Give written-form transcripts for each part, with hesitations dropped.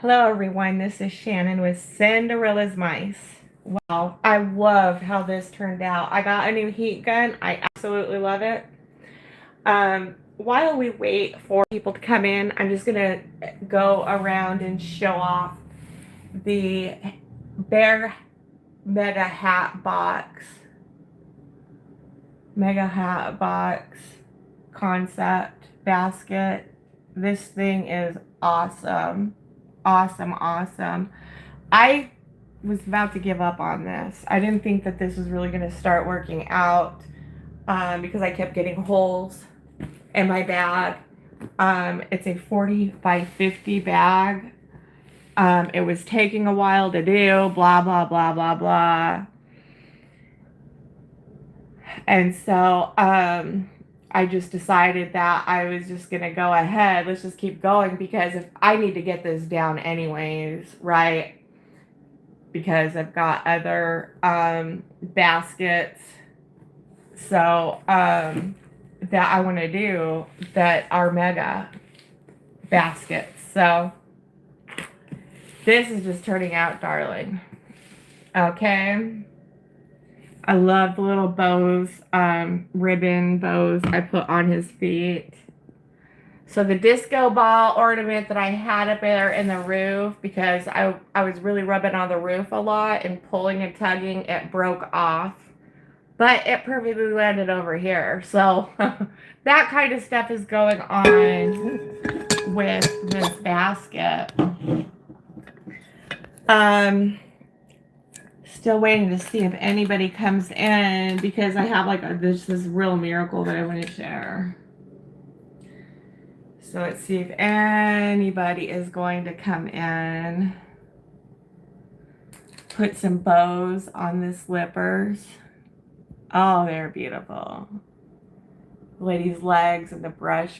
Hello everyone, this is Shannon with Cinderella's Mice. Wow, I love how this turned out. I got a new heat gun. I absolutely love it. While we wait for people to come in, I'm just going to go around and show off the Bear Mega Hat Box. Mega Hat Box concept basket. This thing is awesome. Awesome. I was about to give up on this. I didn't think that this was really going to start working out because I kept getting holes in my bag. It's a 40 by 50 bag. It was taking a while to do, blah, blah, blah, blah, blah. And so I just decided that I was just going to go ahead. Let's just keep going because if I need to get this down anyways, right? Because I've got other baskets so that I want to do that are mega baskets. So this is just turning out darling. Okay. I love the little bows, ribbon bows I put on his feet. So the disco ball ornament that I had up there in the roof, because I was really rubbing on the roof a lot and pulling and tugging, it broke off. But it perfectly landed over here. So that kind of stuff is going on with this basket. Still waiting to see if anybody comes in because I have like this real miracle that I want to share. So let's see if anybody is going to come in. Put some bows on the slippers. Oh, they're beautiful. Lady's legs and the blush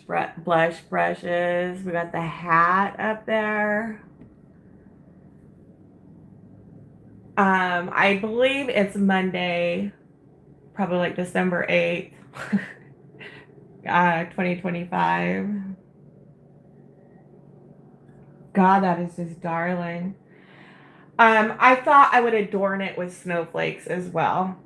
brushes. We got the hat up there. I believe it's Monday, probably like December 8th, 2025. God, that is just darling. I thought I would adorn it with snowflakes as well.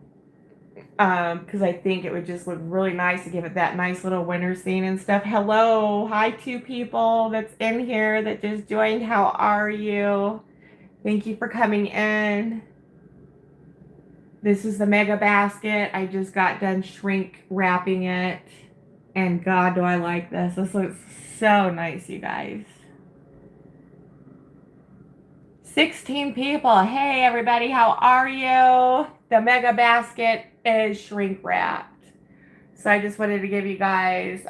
Because I think it would just look really nice to give it that nice little winter scene and stuff. Hello, hi to people that's in here that just joined. How are you? Thank you for coming in. This is the mega basket. I just got done shrink wrapping it. And God, do I like this. This looks so nice, you guys. 16 people. Hey, everybody. How are you? The mega basket is shrink wrapped. So I just wanted to give you guys,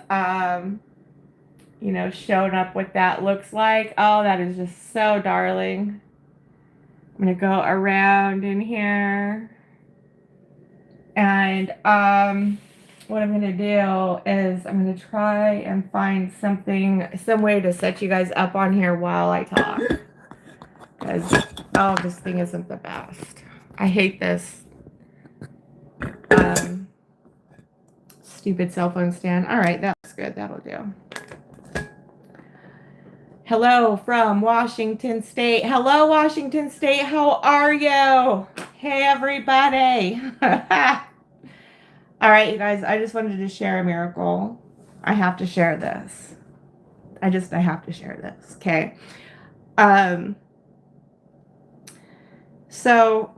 showing up what that looks like. Oh, that is just so darling. I'm going to go around in here. And what I'm going to do is I'm going to try and find some way to set you guys up on here while I talk. Because, this thing isn't the best. I hate this stupid cell phone stand. All right, that's good. That'll do. Hello from Washington State. Hello, Washington State. How are you? Hey, everybody. All right, you guys, I just wanted to share a miracle. I have to share this. I have to share this, okay? So,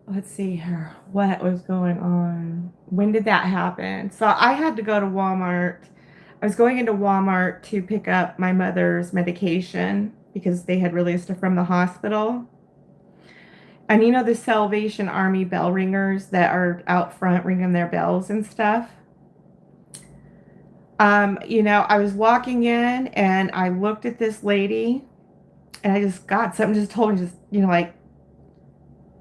let's see here. What was going on? When did that happen? So, I had to go to Walmart. I was going into Walmart to pick up my mother's medication because they had released her from the hospital. And you know the Salvation Army bell ringers that are out front ringing their bells and stuff? I was walking in and I looked at this lady and I just got something just told me like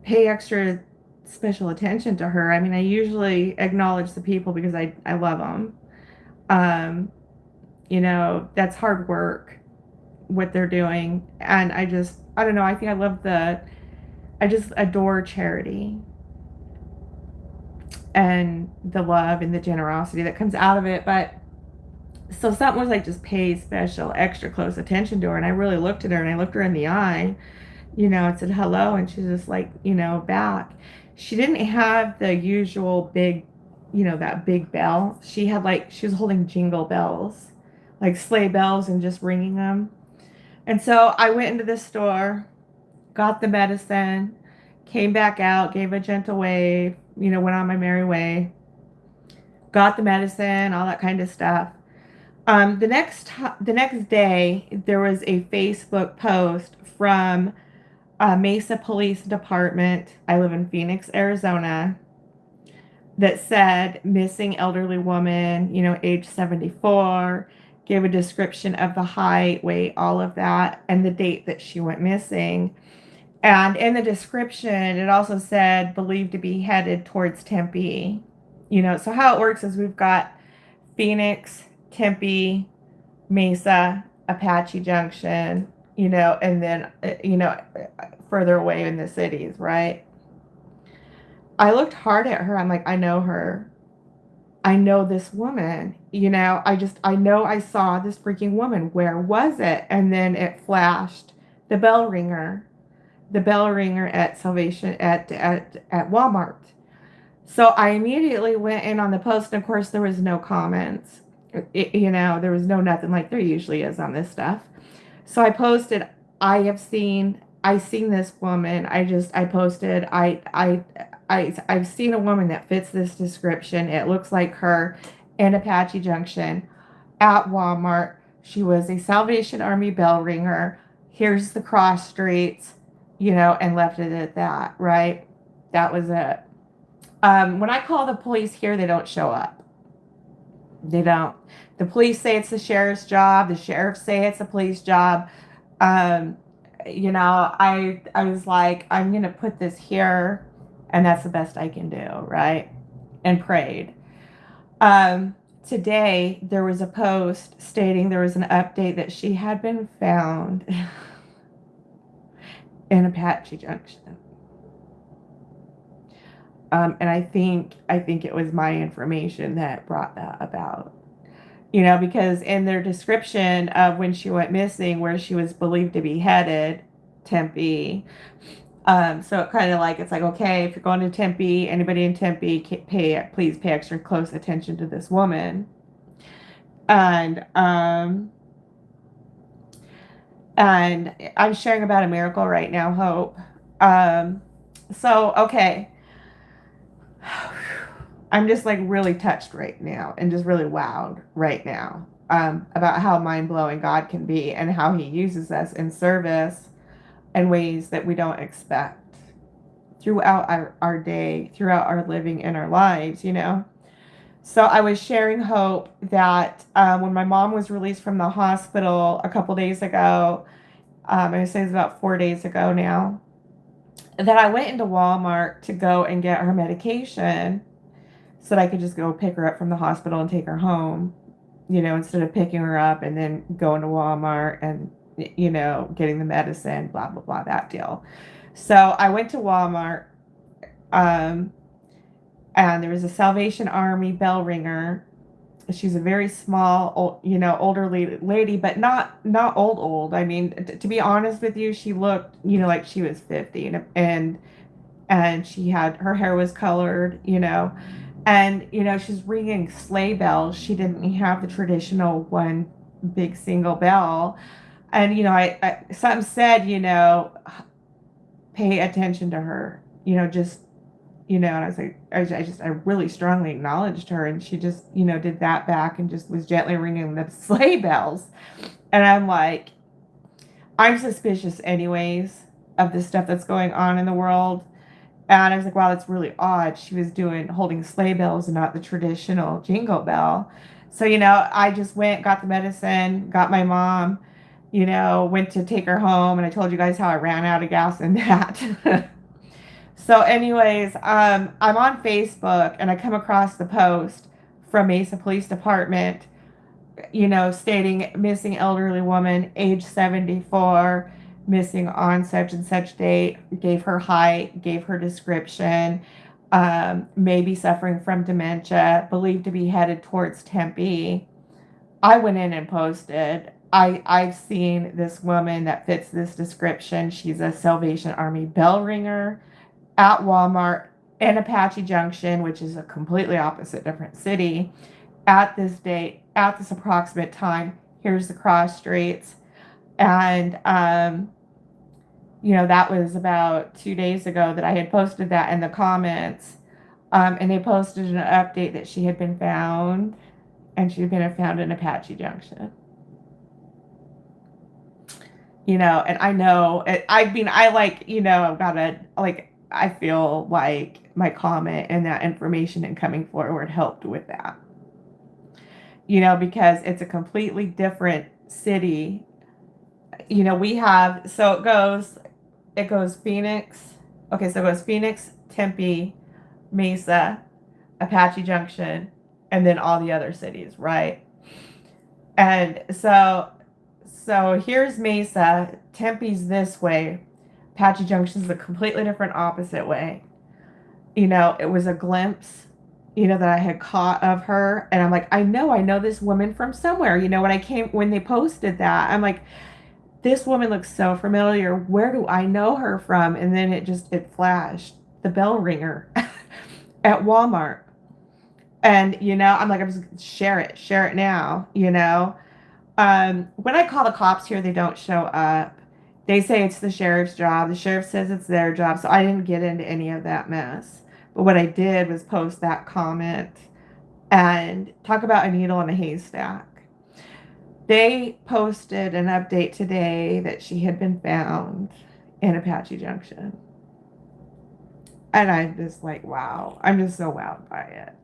pay extra special attention to her. I mean, I usually acknowledge the people because I love them. That's hard work what they're doing. And I don't know. I think I just adore charity and the love and the generosity that comes out of it. But So something was like, just pay special, extra close attention to her. And I really looked at her and I looked her in the eye, and said hello. And she's just like, back. She didn't have the usual big, that big bell. She was holding jingle bells, like sleigh bells, and just ringing them. And so I went into the store, got the medicine, came back out, gave a gentle wave, went on my merry way, got the medicine, all that kind of stuff. The next day, there was a Facebook post from Mesa Police Department. I live in Phoenix, Arizona. That said, missing elderly woman, age 74. Gave a description of the height, weight, all of that, and the date that she went missing. And in the description, it also said believed to be headed towards Tempe. So how it works is we've got Phoenix, Tempe, Mesa, Apache Junction, and then, further away in the cities, right? I looked hard at her. I'm like, I know her. I know this woman. I know I saw this freaking woman. Where was it? And then it flashed the bell ringer. The bell ringer at Salvation at Walmart. So I immediately went in on the post, and of course there was no comments. There was no nothing like there usually is on this stuff. So I posted, I seen this woman. I posted, I've seen a woman that fits this description. It looks like her in Apache Junction at Walmart. She was a Salvation Army bell ringer. Here's the cross streets, and left it at that, right? That was it. When I call the police here, they don't show up. They don't. The police say it's the sheriff's job. The sheriffs say it's the police job. I was like, I'm going to put this here, and that's the best I can do, right? And prayed. Today, there was a post stating there was an update that she had been found in Apache Junction. And I think it was my information that brought that about. Because in their description of when she went missing, where she was believed to be headed, Tempe. So it kind of like, it's like, okay, if you're going to Tempe, anybody in Tempe, please pay extra close attention to this woman. And I'm sharing about a miracle right now, Hope. So, okay. I'm just like really touched right now and just really wowed right now about how mind-blowing God can be and how he uses us in service in ways that we don't expect throughout our day, throughout our living in our lives, So I was sharing, Hope, that when my mom was released from the hospital a couple days ago, I would say it's about 4 days ago now, that I went into Walmart to go and get her medication so that I could just go pick her up from the hospital and take her home, instead of picking her up and then going to Walmart and, getting the medicine, blah, blah, blah, that deal. So I went to Walmart, and there was a Salvation Army bell ringer. She's a very small, older lady, but not old. I mean, to be honest with you, she looked, like she was 50, and she had, her hair was colored, and, she's ringing sleigh bells. She didn't have the traditional one big single bell. And, I something said, pay attention to her, just, and I was like, I really strongly acknowledged her. And she just, did that back and just was gently ringing the sleigh bells. And I'm like, I'm suspicious anyways of the stuff that's going on in the world. And I was like, wow, that's really odd. She was holding sleigh bells and not the traditional jingle bell. So, I just went, got the medicine, got my mom, went to take her home. And I told you guys how I ran out of gas in that. So anyways, I'm on Facebook and I come across the post from Mesa Police Department, stating missing elderly woman, age 74, missing on such and such date, gave her height, gave her description, maybe suffering from dementia, believed to be headed towards Tempe. I went in and posted. I've seen this woman that fits this description. She's a Salvation Army bell ringer at Walmart in Apache Junction, which is a completely opposite, different city, at this date, at this approximate time. Here's the cross streets. And, that was about 2 days ago that I had posted that in the comments. And they posted an update that she had been found, and she had been found in Apache Junction. And I know, I gotta, I feel like my comment and that information and coming forward helped with that. Because it's a completely different city. It goes Phoenix. Okay, so it goes Phoenix, Tempe, Mesa, Apache Junction, and then all the other cities, right? And so here's Mesa, Tempe's this way, Apache Junction's a completely different opposite way. It was a glimpse, that I had caught of her, and I'm like, I know this woman from somewhere. When they posted that, I'm like, this woman looks so familiar. Where do I know her from? And then it flashed, the bell ringer at Walmart. And, I'm like, I'm just share it now, When I call the cops here, they don't show up. They say it's the sheriff's job. The sheriff says it's their job. So I didn't get into any of that mess. But what I did was post that comment and talk about a needle in a haystack. They posted an update today that she had been found in Apache Junction. And I'm just like, wow. I'm just so wowed by it.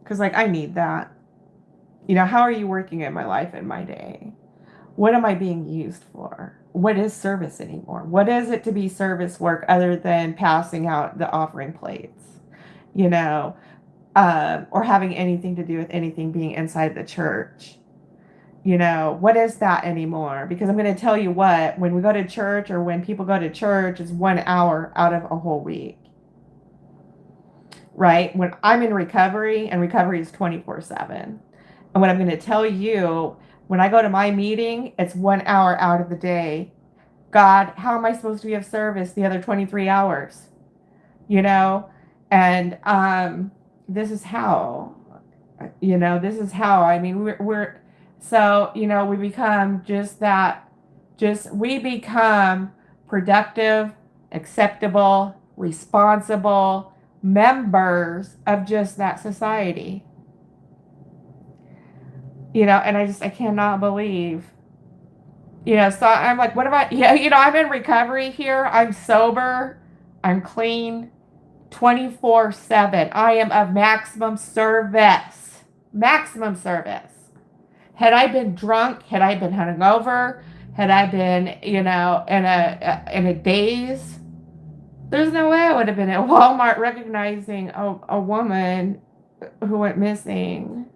Because I need that. How are you working in my life and my day? What am I being used for? What is service anymore? What is it to be service work other than passing out the offering plates? Or having anything to do with anything being inside the church. What is that anymore? Because I'm going to tell you what, when we go to church or when people go to church, it's 1 hour out of a whole week. Right? When I'm in recovery, and recovery is 24/7. And what I'm going to tell you, when I go to my meeting, it's 1 hour out of the day. God, how am I supposed to be of service the other 23 hours? And this is how. This is how. I mean, we're so, we become we become productive, acceptable, responsible members of just that society. And I cannot believe, so I'm like, what about, I'm in recovery here. I'm sober. I'm clean 24/7. I am of maximum service. Maximum service. Had I been drunk, had I been hungover, had I been, in a daze, there's no way I would have been at Walmart recognizing a woman who went missing.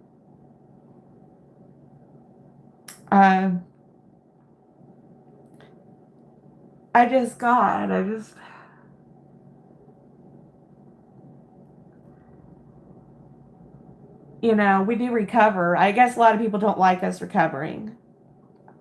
We do recover. I guess a lot of people don't like us recovering.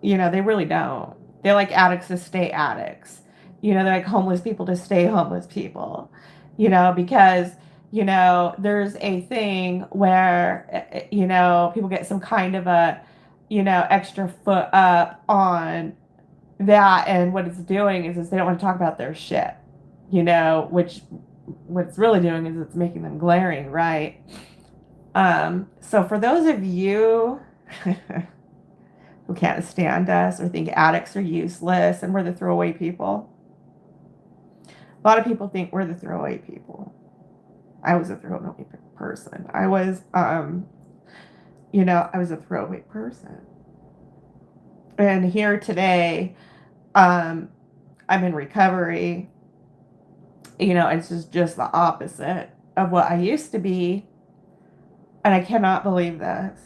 They really don't. They like addicts to stay addicts. They're like homeless people to stay homeless people. Because, there's a thing where, people get some kind of a, extra foot up on that. And what it's doing is they don't want to talk about their shit, which what it's really doing is it's making them glaring, right? So for those of you who can't stand us or think addicts are useless and we're the throwaway people, a lot of people think we're the throwaway people. I was a throwaway person. I was a throwaway person. And here today, I'm in recovery. It's just the opposite of what I used to be. And I cannot believe this,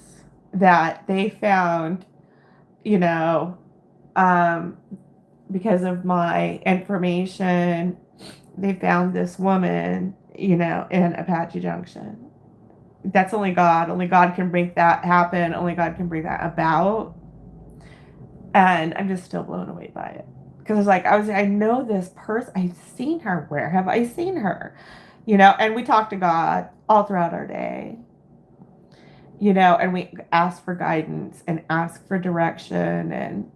that they found, because of my information, they found this woman, in Apache Junction. That's only God. Only God can make that happen. Only God can bring that about. And I'm just still blown away by it. Because it's like, I know this person. I've seen her. Where have I seen her? And we talk to God all throughout our day, and we ask for guidance and ask for direction and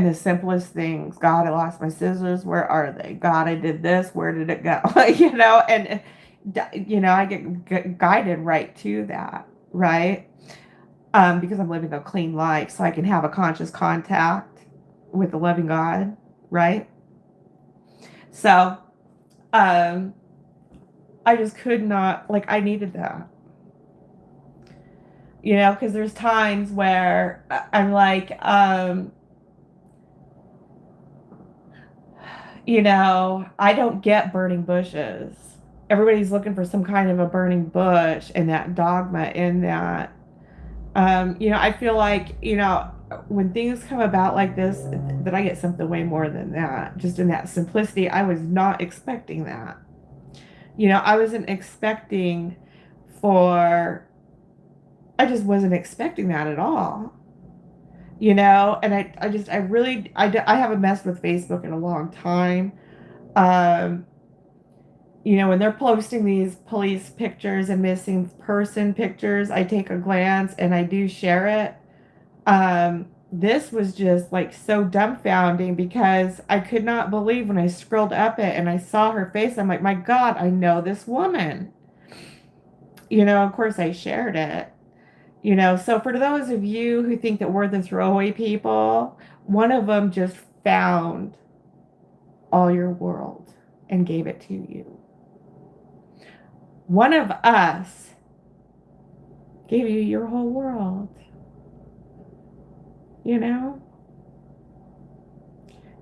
the simplest things. God, I lost my scissors. Where are they? God, I did this. Where did it go? And I get guided right to that, right? Because I'm living a clean life, so I can have a conscious contact with the loving God, right? So, I just could not, like, I needed that, because there's times where I'm like, I don't get burning bushes. Everybody's looking for some kind of a burning bush and that dogma in that. I feel like, when things come about like this, that I get something way more than that. Just in that simplicity, I was not expecting that. I wasn't expecting for, I just wasn't expecting that at all. And I haven't messed with Facebook in a long time. Um, when they're posting these police pictures and missing person pictures, I take a glance and I do share it. This was just like so dumbfounding because I could not believe when I scrolled up it and I saw her face. I'm like, my God, I know this woman. Of course I shared it. So for those of you who think that we're the throwaway people, one of them just found all your world and gave it to you. One of us gave you your whole world.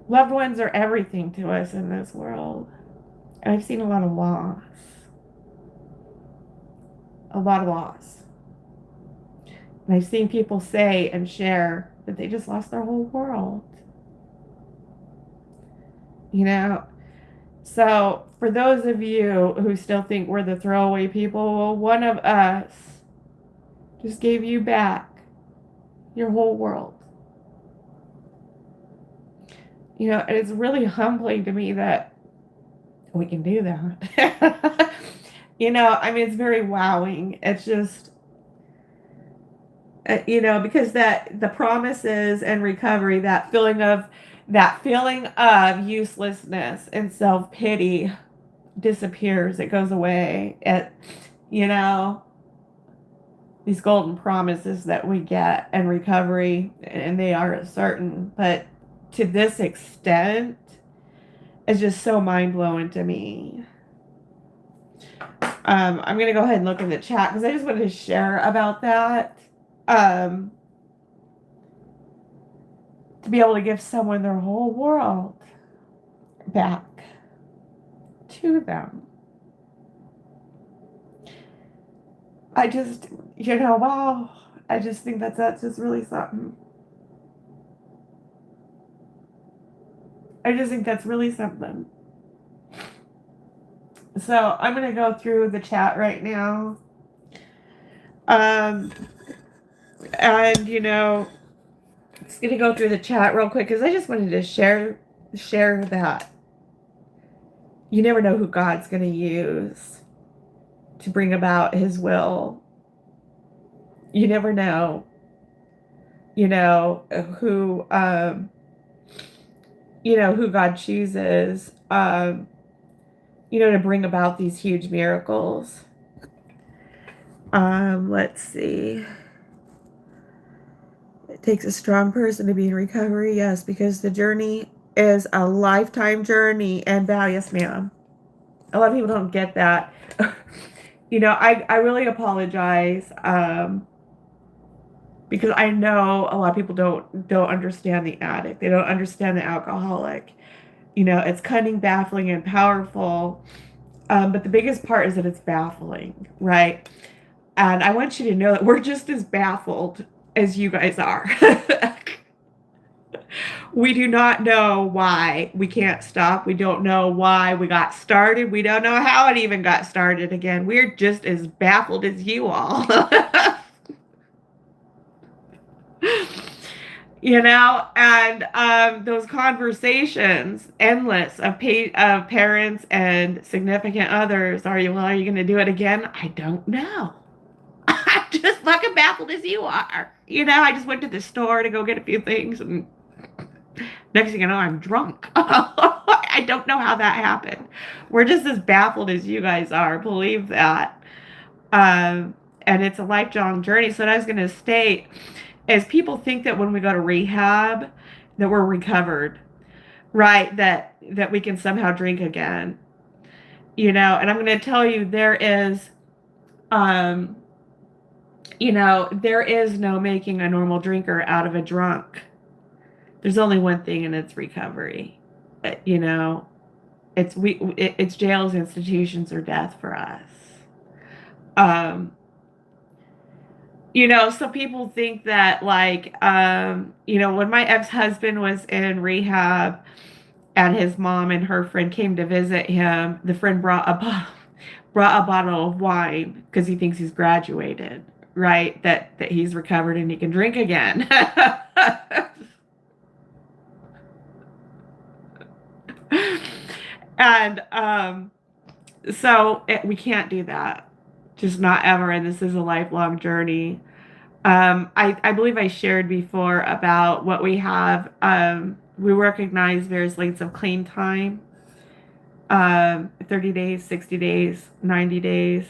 Loved ones are everything to us in this world. And I've seen a lot of loss. A lot of loss. And I've seen people say and share that they just lost their whole world. So for those of you who still think we're the throwaway people, well, one of us just gave you back your whole world. And it's really humbling to me that we can do that. It's very wowing. It's just, because the promises and recovery, that feeling of uselessness and self-pity disappears. It goes away. These golden promises that we get and recovery, and they are certain, but to this extent, it's just so mind-blowing to me. I'm going to go ahead and look in the chat because I just wanted to share about that. To be able to give someone their whole world back to them. I just, wow. I just think that's just really something. I just think that's really something. So I'm going to go through the chat right now. And, just going to go through the chat real quick because I just wanted to share that you never know who God's going to use to bring about his will. You never know, who, who God chooses, to bring about these huge miracles. Let's see. It takes a strong person to be in recovery. Yes, because the journey is a lifetime journey. And yes, ma'am. A lot of people don't get that. I really apologize. Because I know a lot of people don't understand the addict. They don't understand the alcoholic. It's cunning, baffling, and powerful. But the biggest part is that it's baffling, right? And I want you to know that we're just as baffled as you guys are. We do not know why we can't stop. We don't know why we got started. We don't know how it even got started again. We're just as baffled as you all. And those conversations, endless, of parents and significant others. Are you going to do it again? I don't know. I'm just fucking baffled as you are. I just went to the store to go get a few things, and next thing you know, I'm drunk. I don't know how that happened. We're just as baffled as you guys are. Believe that. And it's a lifelong journey. So what I was going to state is people think that when we go to rehab, that we're recovered, right? That we can somehow drink again. And I'm going to tell you there is no making a normal drinker out of a drunk. There's only one thing, and it's recovery. It's jails, institutions, or death for us. So people think that, like, when my ex-husband was in rehab and his mom and her friend came to visit him, the friend brought a bottle of wine because he thinks he's graduated, right? That he's recovered and he can drink again. And we can't do that. Just not ever. And this is a lifelong journey. I believe I shared before about what we have. We recognize various lengths of clean time. 30 days, 60 days, 90 days,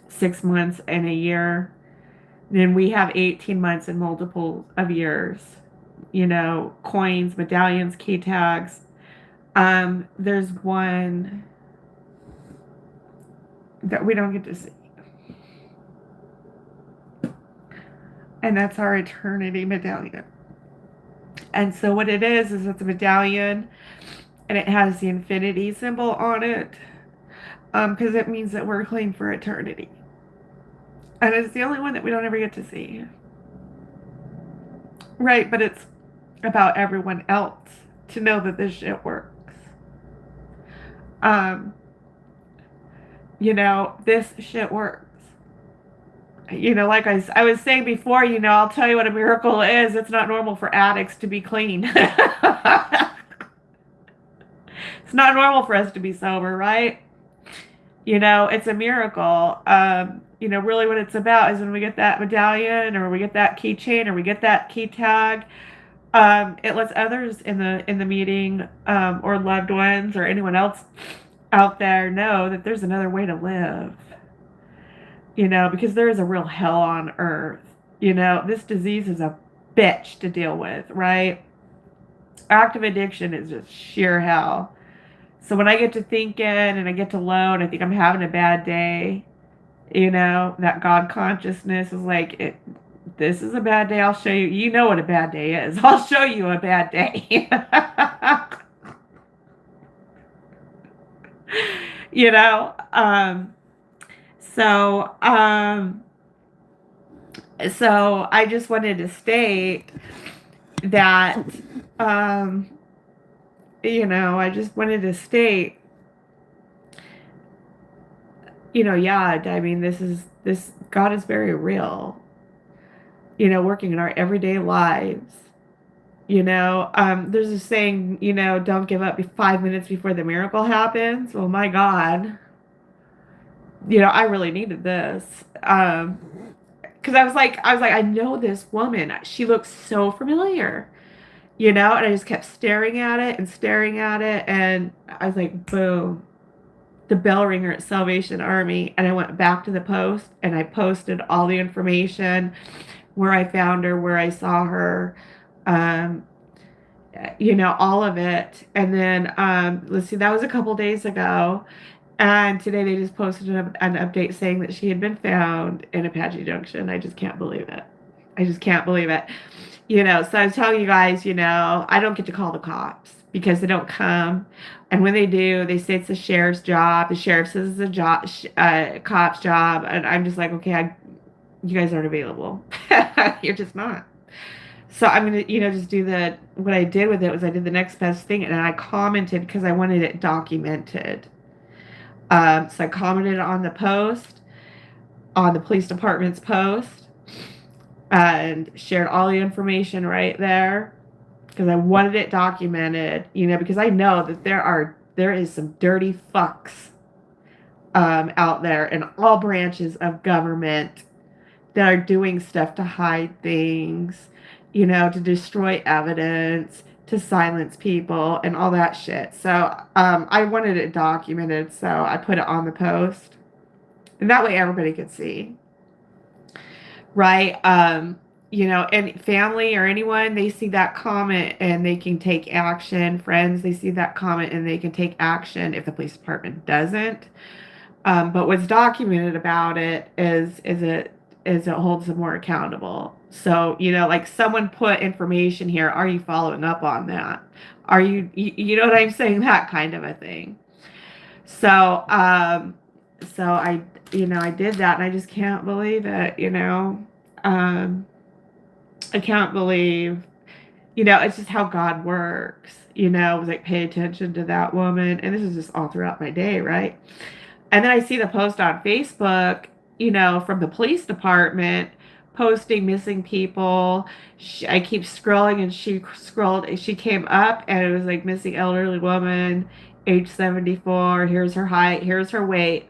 6 months, and a year. Then we have 18 months and multiple of years. Coins, medallions, key tags. There's one that we don't get to see. And that's our eternity medallion. And so what it is it's a medallion, and it has the infinity symbol on it, because it means that we're clean for eternity. And it's the only one that we don't ever get to see. Right, but it's about everyone else to know that this shit works. This shit works. Like I was saying before, I'll tell you what a miracle is. It's not normal for addicts to be clean. It's not normal for us to be sober, right? It's a miracle. Really what it's about is when we get that medallion, or we get that keychain, or we get that key tag, it lets others in the meeting, or loved ones, or anyone else out there know that there's another way to live. Because there is a real hell on earth. This disease is a bitch to deal with, right? Active addiction is just sheer hell. So when I get to thinking and I get to low and I think I'm having a bad day, that God consciousness is like, this is a bad day. I'll show you. You know what a bad day is. I'll show you a bad day. So I just wanted to state that, I just wanted to state, I mean, this God is very real, working in our everyday lives. There's a saying, don't give up 5 minutes before the miracle happens. Well, my God, I really needed this. Because I was like, I know this woman. She looks so familiar, and I just kept staring at it, and I was like, boom, the bell ringer at Salvation Army. And I went back to the post, and I posted all the information, where I found her, where I saw her, all of it. And then, let's see, that was a couple days ago. And today they just posted an update saying that she had been found in Apache Junction. I just can't believe it. So I was telling you guys, I don't get to call the cops because they don't come. And when they do, they say it's the sheriff's job. The sheriff says it's a cop's job. And I'm just like, okay, you guys aren't available. You're just not. So I'm gonna, just do what I did with it was I did the next best thing, and I commented because I wanted it documented. So I commented on the post, on the police department's post, and shared all the information right there because I wanted it documented, because I know that there is some dirty fucks out there in all branches of government that are doing stuff to hide things, to destroy evidence, to silence people, and all that shit. So I wanted it documented, so I put it on the post. And that way everybody could see, right? And family or anyone, they see that comment and they can take action. Friends, they see that comment and they can take action if the police department doesn't. But what's documented about it is it holds them more accountable. So, like someone put information here. Are you following up on that? Are you know what I'm saying? That kind of a thing. So, I did that and I just can't believe it, I can't believe, it's just how God works, it was like, pay attention to that woman. And this is just all throughout my day, right? And then I see the post on Facebook, from the police department posting missing people. I keep scrolling and she came up and it was like missing elderly woman, age 74. Here's her height, here's her weight.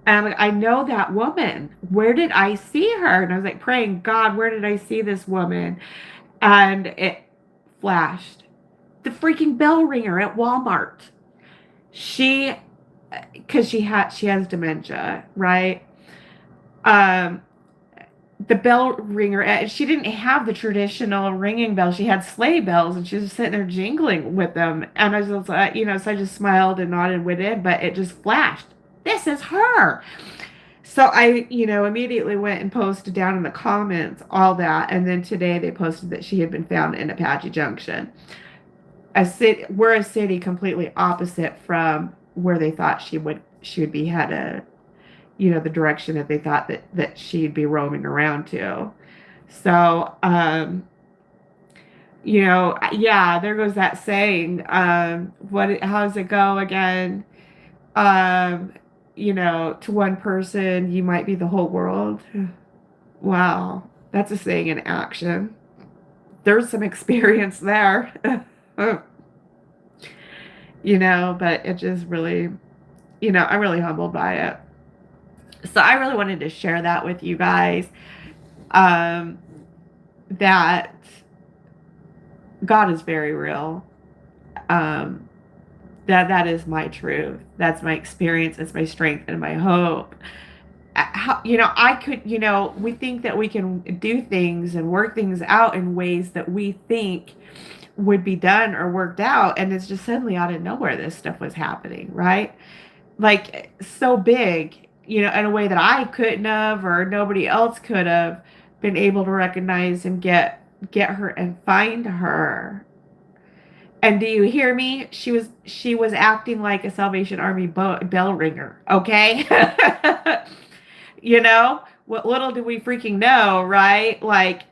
And I'm like, I know that woman. Where did I see her? And I was like praying, God, where did I see this woman? And it flashed. The freaking bell ringer at Walmart. Because she has dementia, right? Um, the bell ringer, she didn't have the traditional ringing bell. She had sleigh bells, and she was sitting there jingling with them. And I was like, so I just smiled and nodded and went in, but it just flashed. This is her. So I, immediately went and posted down in the comments all that. And then today they posted that she had been found in Apache Junction. We're a city completely opposite from where they thought she would be headed, the direction that they thought that she'd be roaming around to. So, yeah, there goes that saying. How does it go again? To one person, you might be the whole world. Wow, that's a saying in action. There's some experience there. But it just really, I'm really humbled by it. So I really wanted to share that with you guys, that God is very real. That is my truth. That's my experience. It's my strength and my hope. We think that we can do things and work things out in ways that we think would be done or worked out, and it's just suddenly out of nowhere this stuff was happening, right? Like so big, in a way that I couldn't have or nobody else could have been able to recognize and get her and find her. And do you hear me? She was acting like a Salvation Army bell ringer, okay? What little do we freaking know, right? Like,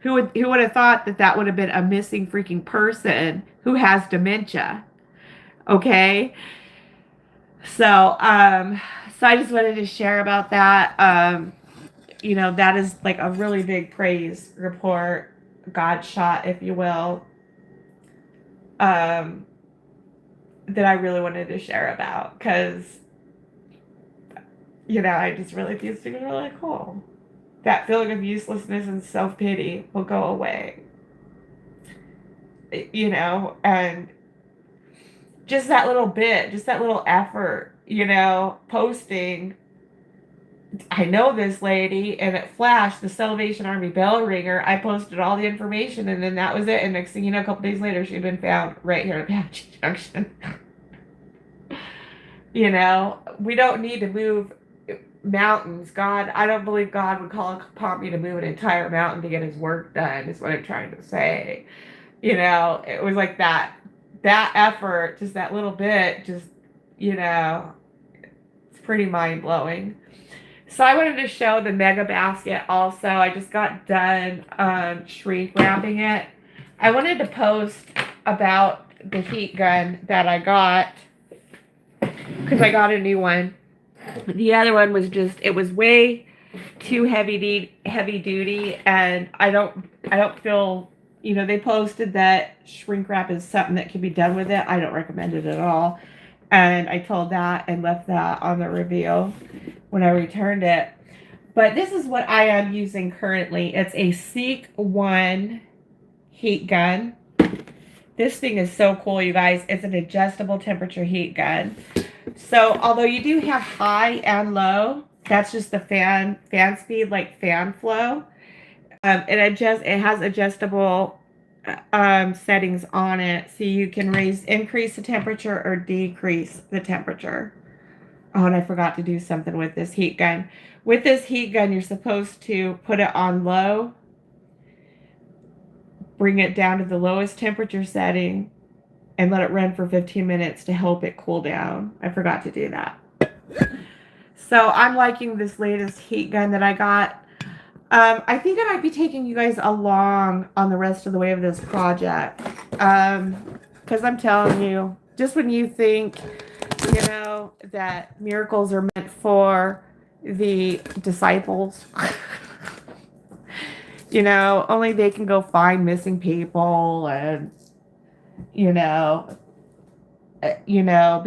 who would have thought that would have been a missing freaking person who has dementia? Okay. So I just wanted to share about that. That is like a really big praise report, God shot, if you will, that I really wanted to share about, because I just really think it's really cool. That feeling of uselessness and self-pity will go away. And just that little bit, just that little effort, posting, I know this lady, and it flashed the Salvation Army bell ringer. I posted all the information, and then that was it. And next thing you know, a couple days later, she'd been found right here in Apache Junction. We don't need to move mountains. I don't believe God would call upon me to move an entire mountain to get his work done, is what I'm trying to say. It was like that effort, just that little bit, just, it's pretty mind-blowing. So I wanted to show the mega basket also. I just got done shrink wrapping it. I wanted to post about the heat gun that I got because I got a new one. The other one was just, it was way too heavy duty, and I don't feel, they posted that shrink wrap is something that can be done with it. I don't recommend it at all. And I told that and left that on the review when I returned it. But this is what I am using currently. It's a Seek 1 heat gun. This thing is so cool, you guys. It's an adjustable temperature heat gun. So although you do have high and low, that's just the fan speed, like fan flow. It has adjustable settings on it, so you can increase the temperature or decrease the temperature. Oh, and I forgot to do something with this heat gun. With this heat gun, you're supposed to put it on low, bring it down to the lowest temperature setting, and let it run for 15 minutes to help it cool down. I forgot to do that. So I'm liking this latest heat gun that I got. I think I might be taking you guys along on the rest of the way of this project. Because I'm telling you, just when you think, that miracles are meant for the disciples, only they can go find missing people and, be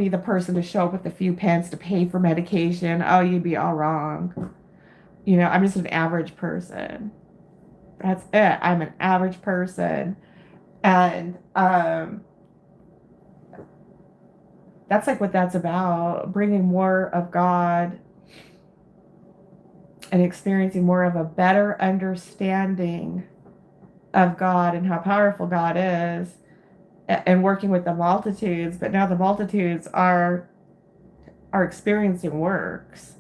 the person to show up with a few pence to pay for medication. Oh, you'd be all wrong. I'm just an average person. That's it. I'm an average person. And that's like what that's about. Bringing more of God and experiencing more of a better understanding of God and how powerful God is, and working with the multitudes. But now the multitudes are experiencing works.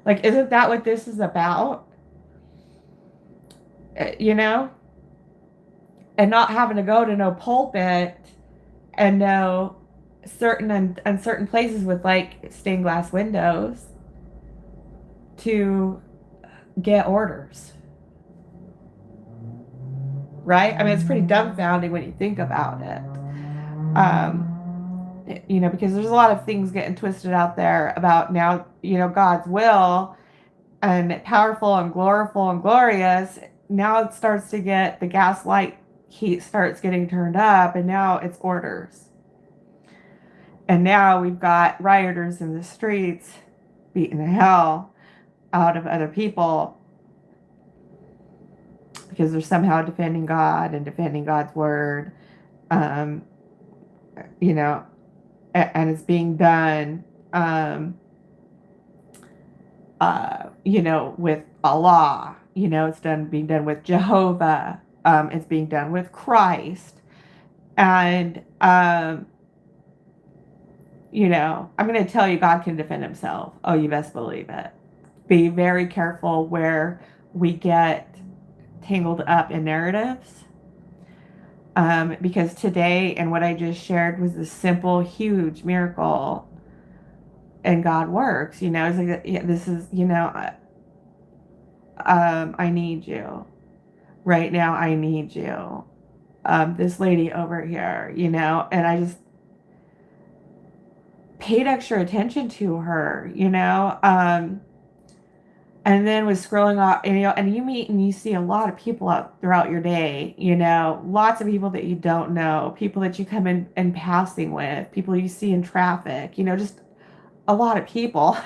Like, isn't that what this is about? And not having to go to no pulpit and no certain uncertain places with like stained glass windows to get orders. Right? I mean, it's pretty dumbfounding when you think about it. Because there's a lot of things getting twisted out there about now, God's will and powerful and gloriful and glorious. Now it starts to get, the gaslight heat starts getting turned up, and now it's orders. And now we've got rioters in the streets beating the hell out of other people because they're somehow defending God and defending God's word. And it's being done, with Allah. It's being done with Jehovah. It's being done with Christ. And, I'm going to tell you, God can defend himself. Oh, you best believe it. Be very careful where we get tangled up in narratives. Because today, and what I just shared was a simple, huge miracle, and God works. It's like, this is, I need you right now. I need you. This lady over here, and I just paid extra attention to her, and then was scrolling off, and you meet and you see a lot of people out throughout your day, lots of people that you don't know, people that you come in passing with, people you see in traffic, just a lot of people.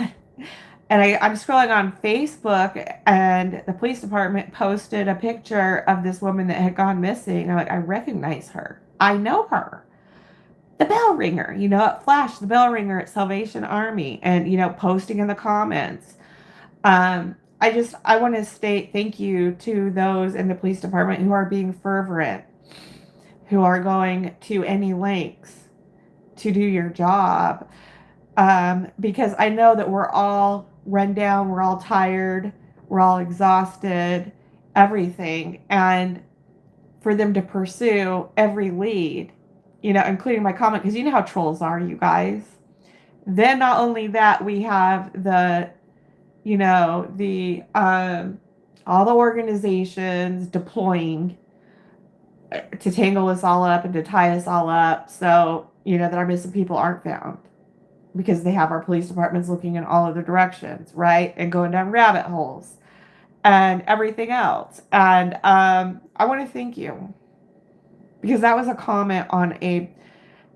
And I'm scrolling on Facebook, and the police department posted a picture of this woman that had gone missing. I'm like, I recognize her. I know her. The bell ringer, at Flash, the bell ringer at Salvation Army, and, posting in the comments. I want to state thank you to those in the police department who are being fervent, who are going to any lengths to do your job. Because I know that we're all run down, we're all tired, we're all exhausted, everything. And for them to pursue every lead, including my comment, because you know how trolls are, you guys. Then not only that, we have the, you know, all the organizations deploying to tangle us all up and to tie us all up so, you know, that our missing people aren't found because they have our police departments looking in all other directions, right? And going down rabbit holes and everything else. And I want to thank you because that was a comment on a,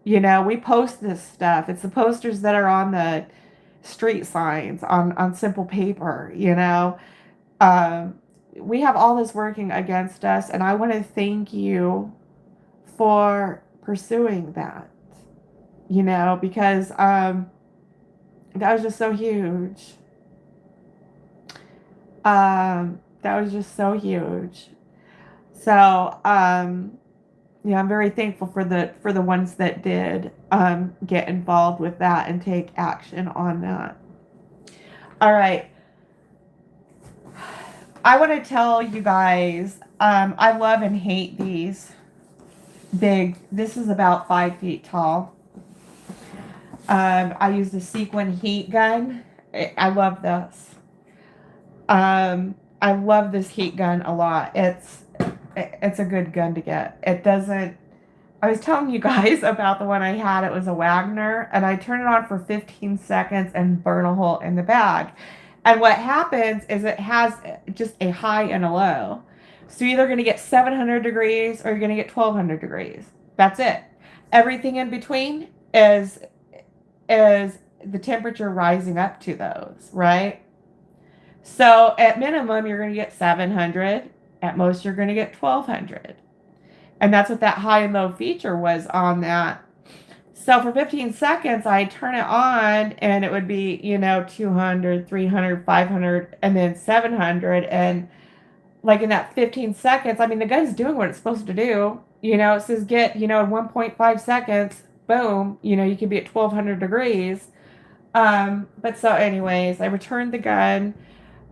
you know, we post this stuff. It's the posters that are on the street signs on simple paper, you know. Um, we have all this working against us, and I want to thank you for pursuing that, you know, because that was just so huge. That was just so huge. So, yeah, I'm very thankful for the ones that did get involved with that and take action on that. All right. I want to tell you guys, I love and hate these big. This is about 5 feet tall. I use the sequin heat gun. I love this. I love this heat gun a lot. It's a good gun to get. It doesn't. I was telling you guys about the one I had. It was a Wagner, and I turn it on for 15 seconds and burn a hole in the bag. And what happens is it has just a high and a low. So you're either going to get 700 degrees or you're going to get 1200 degrees. That's it. Everything in between is the temperature rising up to those, right? So at minimum, you're going to get 700. At most, you're going to get 1200. And that's what that high and low feature was on that. So for 15 seconds, I turn it on and it would be, you know, 200, 300, 500, and then 700. And like in that 15 seconds, I mean, the gun's doing what it's supposed to do. You know, it says get, you know, in 1.5 seconds, boom, you know, you could be at 1200 degrees. But so anyways, I returned the gun.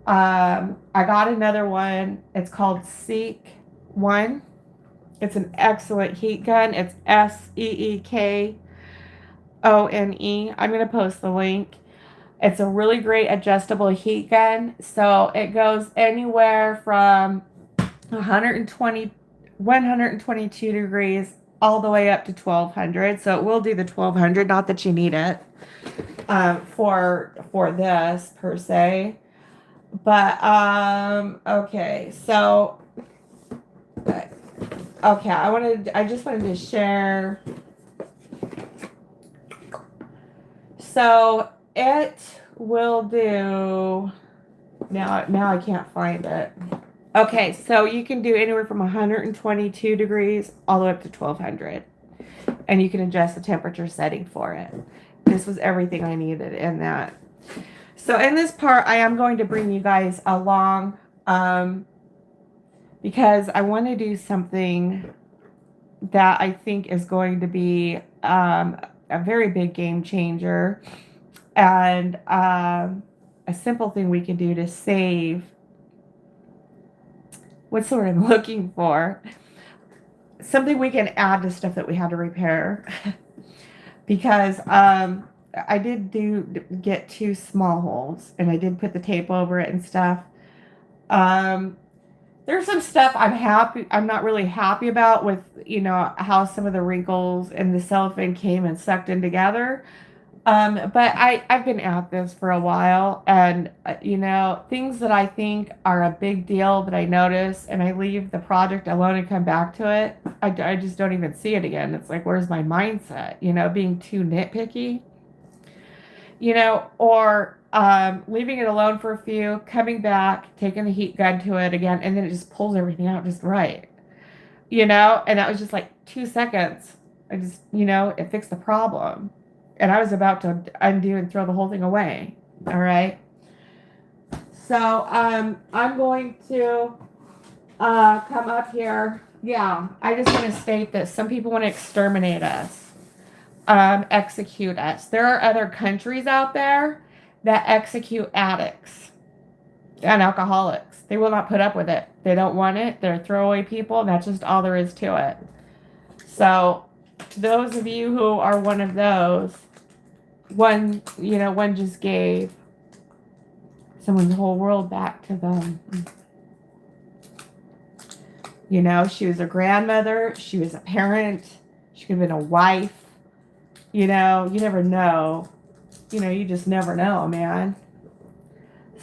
I got another one. It's called Seek One. It's an excellent heat gun. It's SEEKONE. I'm going to post the link. It's a really great adjustable heat gun. So it goes anywhere from 122 degrees all the way up to 1200. So it will do the 1200. Not that you need it for this per se. But okay. So okay, I just wanted to share. So it will do, now I can't find it. Okay, so you can do anywhere from 122 degrees all the way up to 1200. And you can adjust the temperature setting for it. This was everything I needed in that. So in this part, I am going to bring you guys along because I want to do something that I think is going to be a very big game changer and a simple thing we can do to save. What's the word I'm looking for? Something we can add to stuff that we had to repair. Because I did get 2 small holes and I did put the tape over it and stuff. There's some stuff I'm not really happy about with, you know, how some of the wrinkles and the cellophane came and sucked in together. But I've been at this for a while, and, you know, things that I think are a big deal that I notice, and I leave the project alone and come back to it, I just don't even see it again. It's like, where's my mindset? You know, being too nitpicky, you know, or leaving it alone for a few, coming back, taking the heat gun to it again, and then it just pulls everything out just right, you know, and that was just like 2 seconds. I just, you know, it fixed the problem. And I was about to undo and throw the whole thing away. All right. So I'm going to come up here. Yeah, I just want to state this. Some people want to exterminate us, execute us. There are other countries out there that execute addicts and alcoholics. They will not put up with it. They don't want it. They're throwaway people. That's just all there is to it. So to those of you who are one of those, one just gave someone's whole world back to them. You know, she was a grandmother. She was a parent. She could have been a wife. You know, you never know. You know, you just never know, man.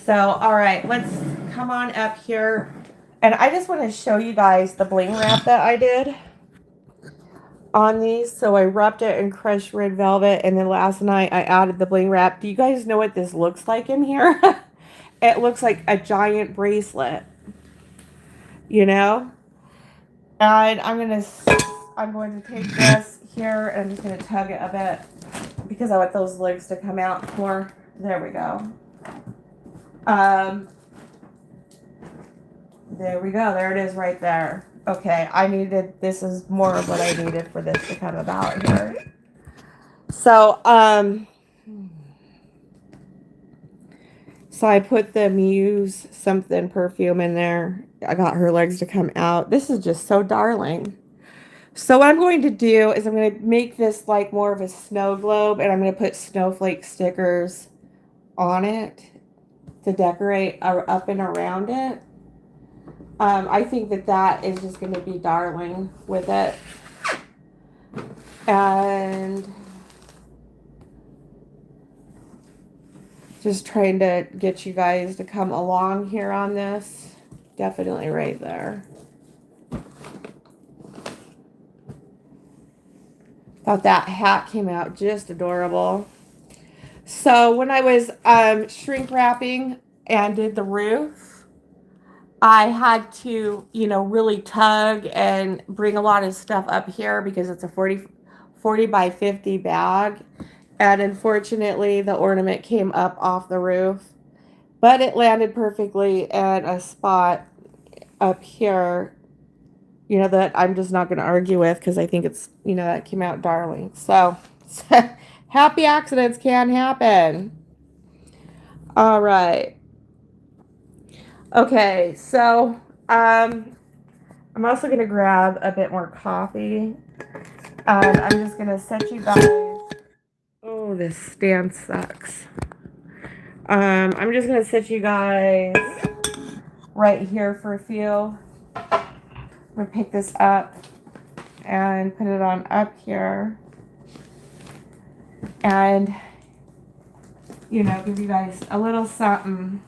So, all right, let's come on up here. And I just want to show you guys the bling wrap that I did on these. So I wrapped it in crushed red velvet. And then last night I added the bling wrap. Do you guys know what this looks like in here? It looks like a giant bracelet. You know? And I'm going to take this here and I'm just going to tug it a bit because I want those legs to come out more. There we go. There we go. There it is right there. Okay, this is more of what I needed for this to come about here. So I put the Muse something perfume in there. I got her legs to come out. This is just so darling. So what I'm going to do is I'm going to make this like more of a snow globe, and I'm going to put snowflake stickers on it to decorate up and around it. I think that is just going to be darling with it. And just trying to get you guys to come along here on this. Definitely right there. Thought that hat came out just adorable. So when I was shrink wrapping and did the roof, I had to, you know, really tug and bring a lot of stuff up here because it's a 40 by 50 bag. And unfortunately, the ornament came up off the roof. But it landed perfectly at a spot up here, you know, that I'm just not going to argue with because I think it's, you know, that came out darling. So, happy accidents can happen. All right. Okay, so I'm also going to grab a bit more coffee. I'm just going to set you guys. Oh, this stand sucks. I'm just going to set you guys right here for a few. I'm going to pick this up and put it on up here. And, you know, give you guys a little something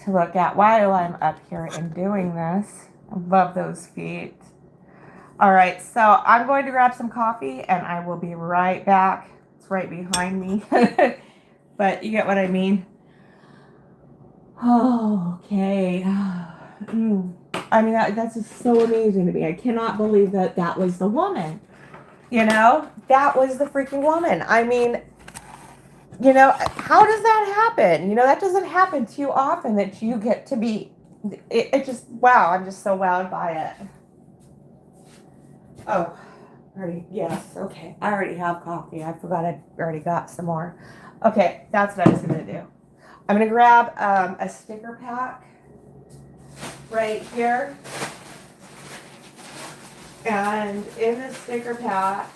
to look at while I'm up here and doing this. I love those feet. All right, so I'm going to grab some coffee and I will be right back. It's right behind me. But you get what I mean. Oh, okay. I mean, that's just so amazing to me. I cannot believe that was the woman. You know, that was the freaking woman. I mean, you know, how does that happen? You know, that doesn't happen too often that you get to be, it just, wow, I'm just so wowed by it. Oh, yes, okay. I already have coffee. I forgot I already got some more. Okay, that's what I was going to do. I'm going to grab a sticker pack right here. And in the sticker pack,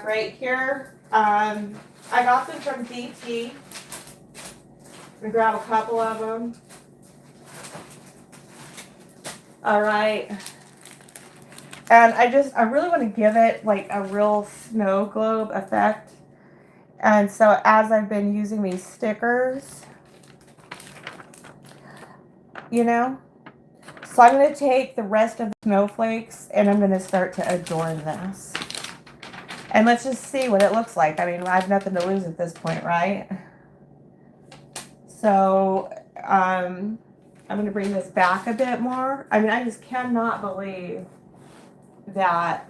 right here, I got them from DT. I'm going to grab a couple of them. All right. And I really want to give it like a real snow globe effect. And so as I've been using these stickers, you know, so I'm going to take the rest of the snowflakes and I'm going to start to adorn this. And let's just see what it looks like. I mean, I have nothing to lose at this point, right? So, I'm going to bring this back a bit more. I mean, I just cannot believe that.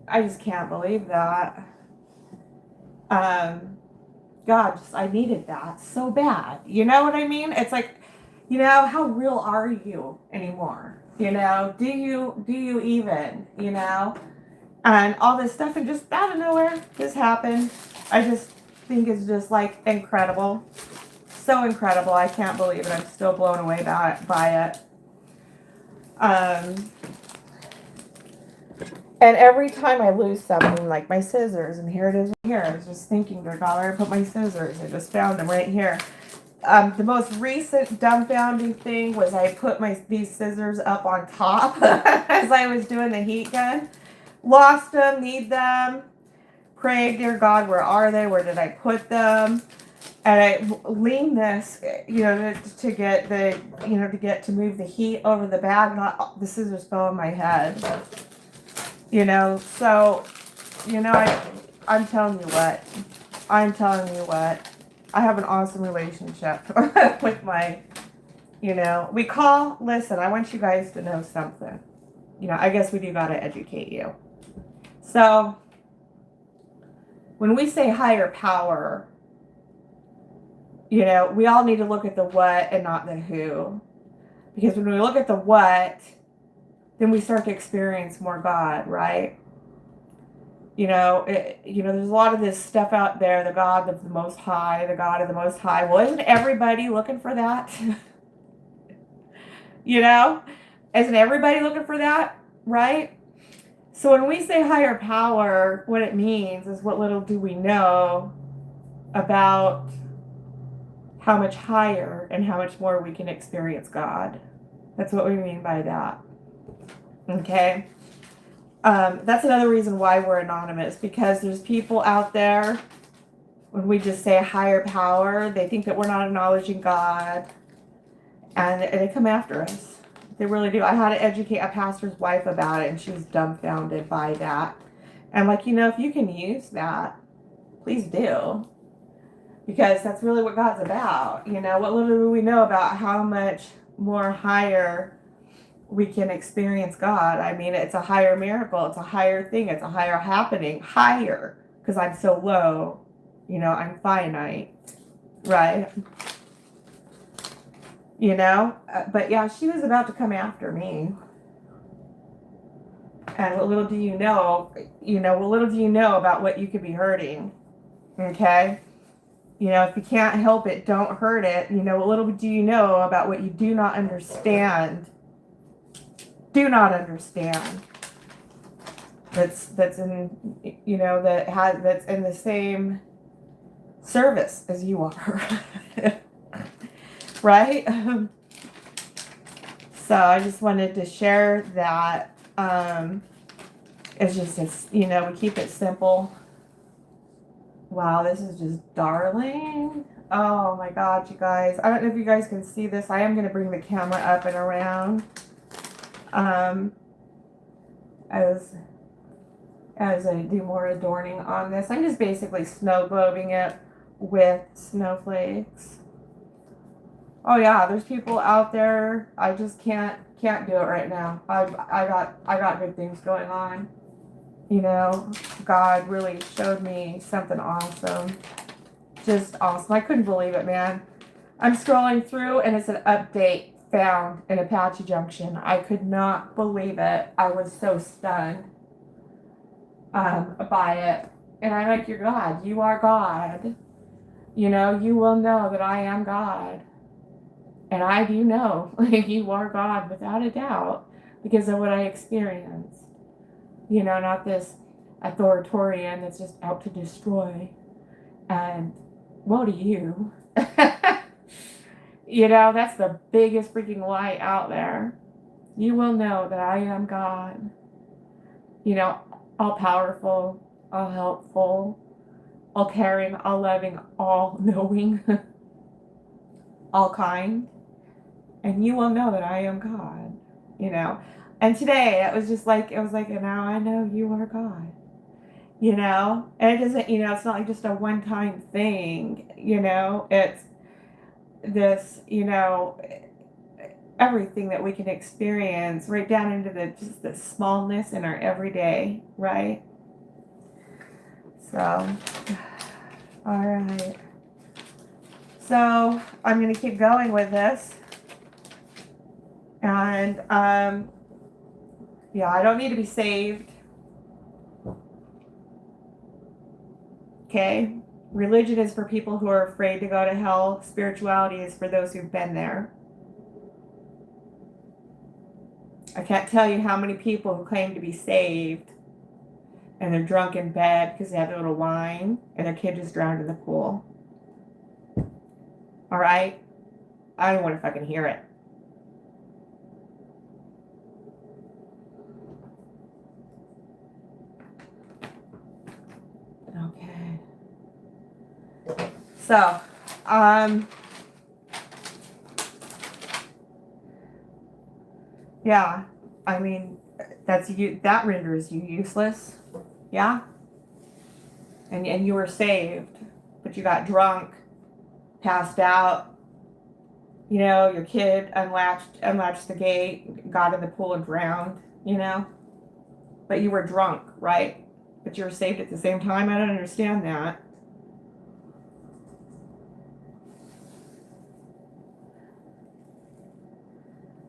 I just can't believe that. God, I needed that so bad. You know what I mean? It's like, you know, how real are you anymore? You know, do you even, you know? And all this stuff, and just out of nowhere, this happened. I just think it's just like incredible. So incredible. I can't believe it. I'm still blown away by it. And every time I lose something, like my scissors, and here it is right here, I was just thinking, dear God, where I put my scissors. I just found them right here. The most recent dumbfounding thing was I put these scissors up on top as I was doing the heat gun. Lost them, need them. Prayed, dear God, where are they? Where did I put them? And I leaned this, to get to move the heat over the bag. Not the scissors fell on my head. So, I'm telling you what. I have an awesome relationship with my, listen, I want you guys to know something. I guess we do got to educate you. So, when we say higher power, we all need to look at the what and not the who. Because when we look at the what, then we start to experience more God, right? There's a lot of this stuff out there, the God of the Most High, the God of the Most High. Well, isn't everybody looking for that? Isn't everybody looking for that, right? So when we say higher power, what it means is what little do we know about how much higher and how much more we can experience God. That's what we mean by that. Okay? That's another reason why we're anonymous, because there's people out there, when we just say higher power, they think that we're not acknowledging God, and they come after us. They really do. I had to educate a pastor's wife about it, and she was dumbfounded by that. And I'm like, if you can use that, please do. Because that's really what God's about. What little do we know about how much more higher we can experience God? I mean, it's a higher miracle. It's a higher thing. It's a higher happening. Higher. Because I'm so low. I'm finite. Right? But yeah, she was about to come after me. And what little do you know, about what you could be hurting. Okay? If you can't help it, don't hurt it. What little do you know about what you do not understand? Do not understand. That's in that's in the same service as you are. Right? So I just wanted to share that. We keep it simple. Wow, this is just darling. Oh my God, you guys. I don't know if you guys can see this. I am going to bring the camera up and around. As I do more adorning on this. I'm just basically snow globing it with snowflakes. Oh yeah, there's people out there. I just can't do it right now. I got good things going on. God really showed me something awesome. Just awesome. I couldn't believe it, man. I'm scrolling through and it's an update found in Apache Junction. I could not believe it. I was so stunned by it. And I'm like, you're God. You are God. You will know that I am God. And I do know you are God without a doubt because of what I experienced. Not this authoritarian that's just out to destroy. And woe to you. That's the biggest freaking lie out there. You will know that I am God. All powerful, all helpful, all caring, all loving, all knowing, all kind. And you will know that I am God. And today it was now I know you are God. And it doesn't, it's not like just a one-time thing, it's this, everything that we can experience right down into the smallness in our everyday, right? So, all right. So I'm going to keep going with this. And, I don't need to be saved. Okay? Religion is for people who are afraid to go to hell. Spirituality is for those who've been there. I can't tell you how many people who claim to be saved and they're drunk in bed because they had a little wine, and their kid just drowned in the pool. All right? I don't want to fucking hear it. Okay. So, yeah, I mean, that renders you useless. Yeah? And you were saved, but you got drunk, passed out. You know, your kid unlatched the gate, got in the pool and drowned, you know? But you were drunk, right? But you were saved at the same time? I don't understand that.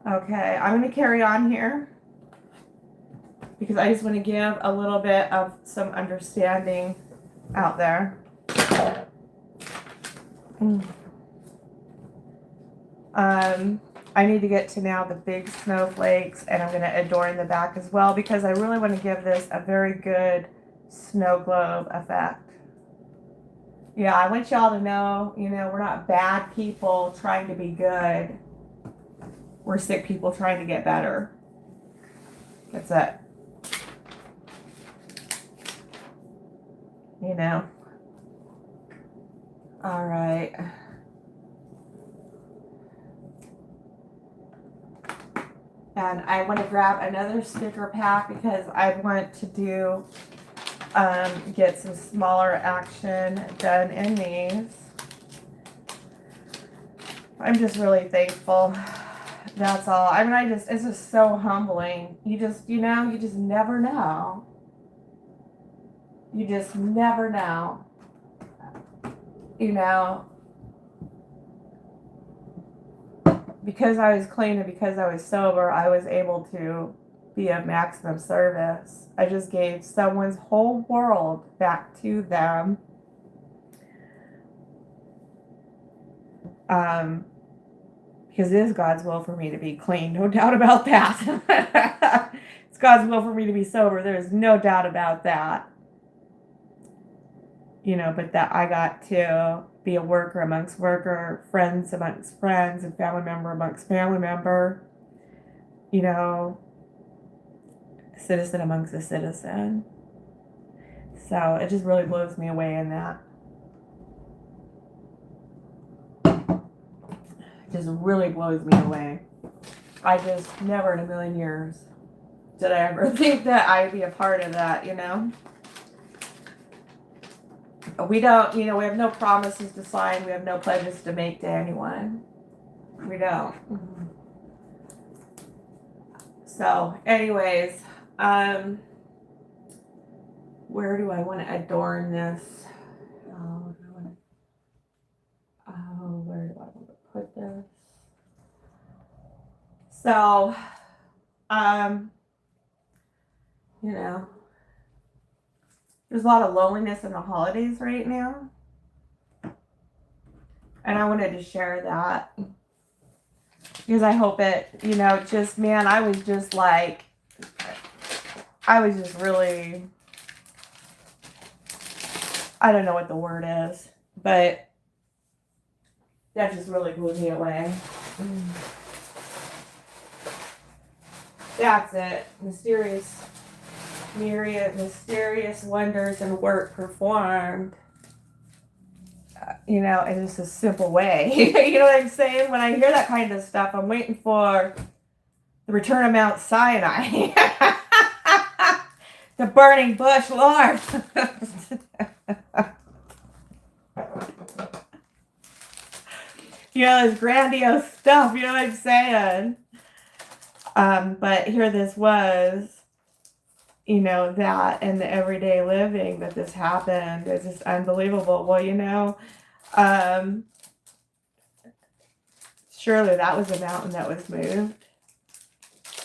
Okay, I'm going to carry on here because I just want to give a little bit of some understanding out there. I need to get to now the big snowflakes, and I'm going to adorn the back as well because I really want to give this a very good snow globe effect. Yeah, I want y'all to know, you know, we're not bad people trying to be good. We're sick people trying to get better. That's it. You know. All right. And I want to grab another sticker pack because I want to do, get some smaller action done in these. I'm just really thankful. That's all. I mean, it's just so humbling. You just never know. You just never know. You know, because I was clean and because I was sober, I was able to be of maximum service. I just gave someone's whole world back to them. Because it is God's will for me to be clean, no doubt about that. It's God's will for me to be sober. There's no doubt about that. You know, but that I got to be a worker amongst worker, friends amongst friends, and family member amongst family member. You know, citizen amongst a citizen. So it just really blows me away in that. It just really blows me away. I just never in a million years did I ever think that I'd be a part of that, you know? We don't, you know, we have no promises to sign. We have no pledges to make to anyone. We don't. So, anyways, where do I want to adorn this? Where do I want to put this? So, you know, there's a lot of loneliness in the holidays right now. And I wanted to share that. Because I hope it, you know, just, man, I was just really, I don't know what the word is, but that just really blew me away. That's it. Mysterious wonders and work performed. You know, in just a simple way. You know what I'm saying? When I hear that kind of stuff, I'm waiting for the return of Mount Sinai. The burning bush, Lord. You know, this grandiose stuff, you know what I'm saying? But here this was, you know, that in the everyday living that this happened. It's just unbelievable. Well, you know, surely that was a mountain that was moved.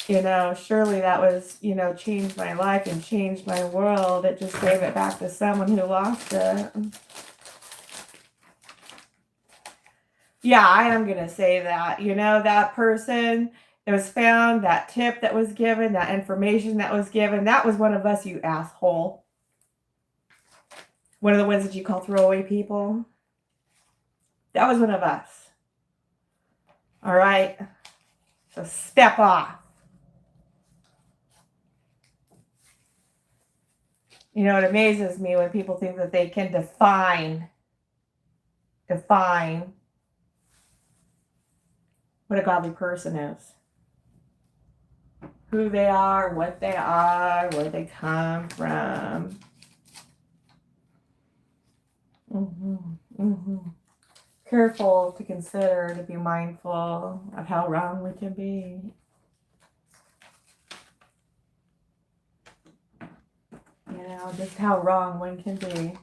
You know, surely that was, you know, changed my life and changed my world. It just gave it back to someone who lost it. Yeah, I am going to say that. You know, that person that was found, that tip that was given, that information that was given, that was one of us, you asshole. One of the ones that you call throwaway people. That was one of us. All right. So step off. You know, it amazes me when people think that they can define what a godly person is. Who they are, what they are, where they come from. Careful to consider, to be mindful of how wrong we can be. You know, just how wrong one can be.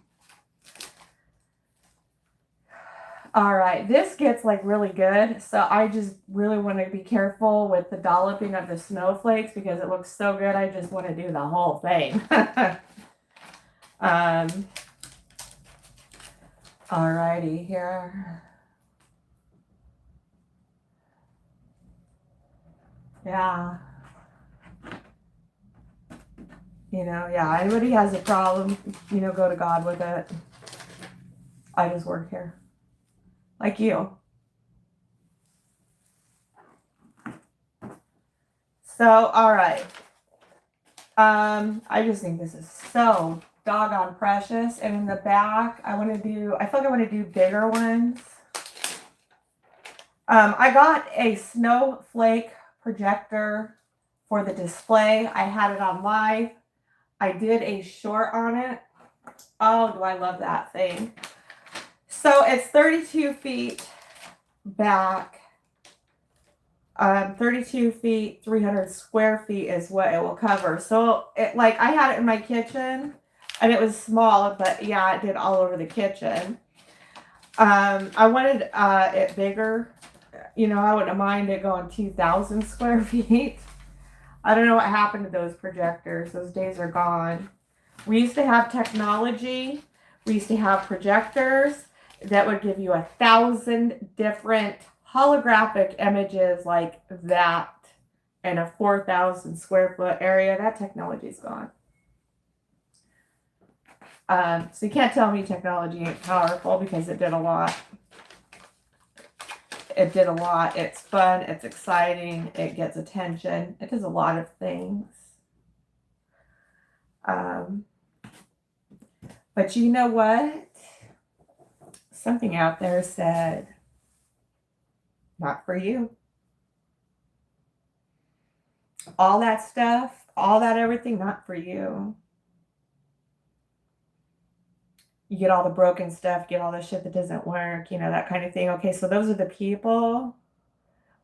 All right, this gets like really good. So I just really want to be careful with the dolloping of the snowflakes because it looks so good. I just want to do the whole thing. Alrighty here. Yeah. You know, yeah, anybody has a problem, you know, go to God with it. I just work here. Like you. So, all right. I just think this is so doggone precious. And in the back, I feel like I want to do bigger ones. I got a snowflake projector for the display. I had it on live. I did a short on it. Oh, do I love that thing. So it's 32 feet back. 32 feet, 300 square feet is what it will cover. So I had it in my kitchen and it was small, but yeah, it did all over the kitchen. I wanted it bigger. You know, I wouldn't mind it going 2,000 square feet. I don't know what happened to those projectors. Those days are gone. We used to have technology. We used to have projectors that would give you 1,000 different holographic images like that in a 4,000 square foot area. That technology's gone. So you can't tell me technology ain't powerful because it did a lot. It did a lot. It's fun. It's exciting. It gets attention. It does a lot of things. But you know what? Something out there said, not for you. All that stuff, all that everything, not for you. You get all the broken stuff, get all the shit that doesn't work, you know, that kind of thing. Okay, so those are the people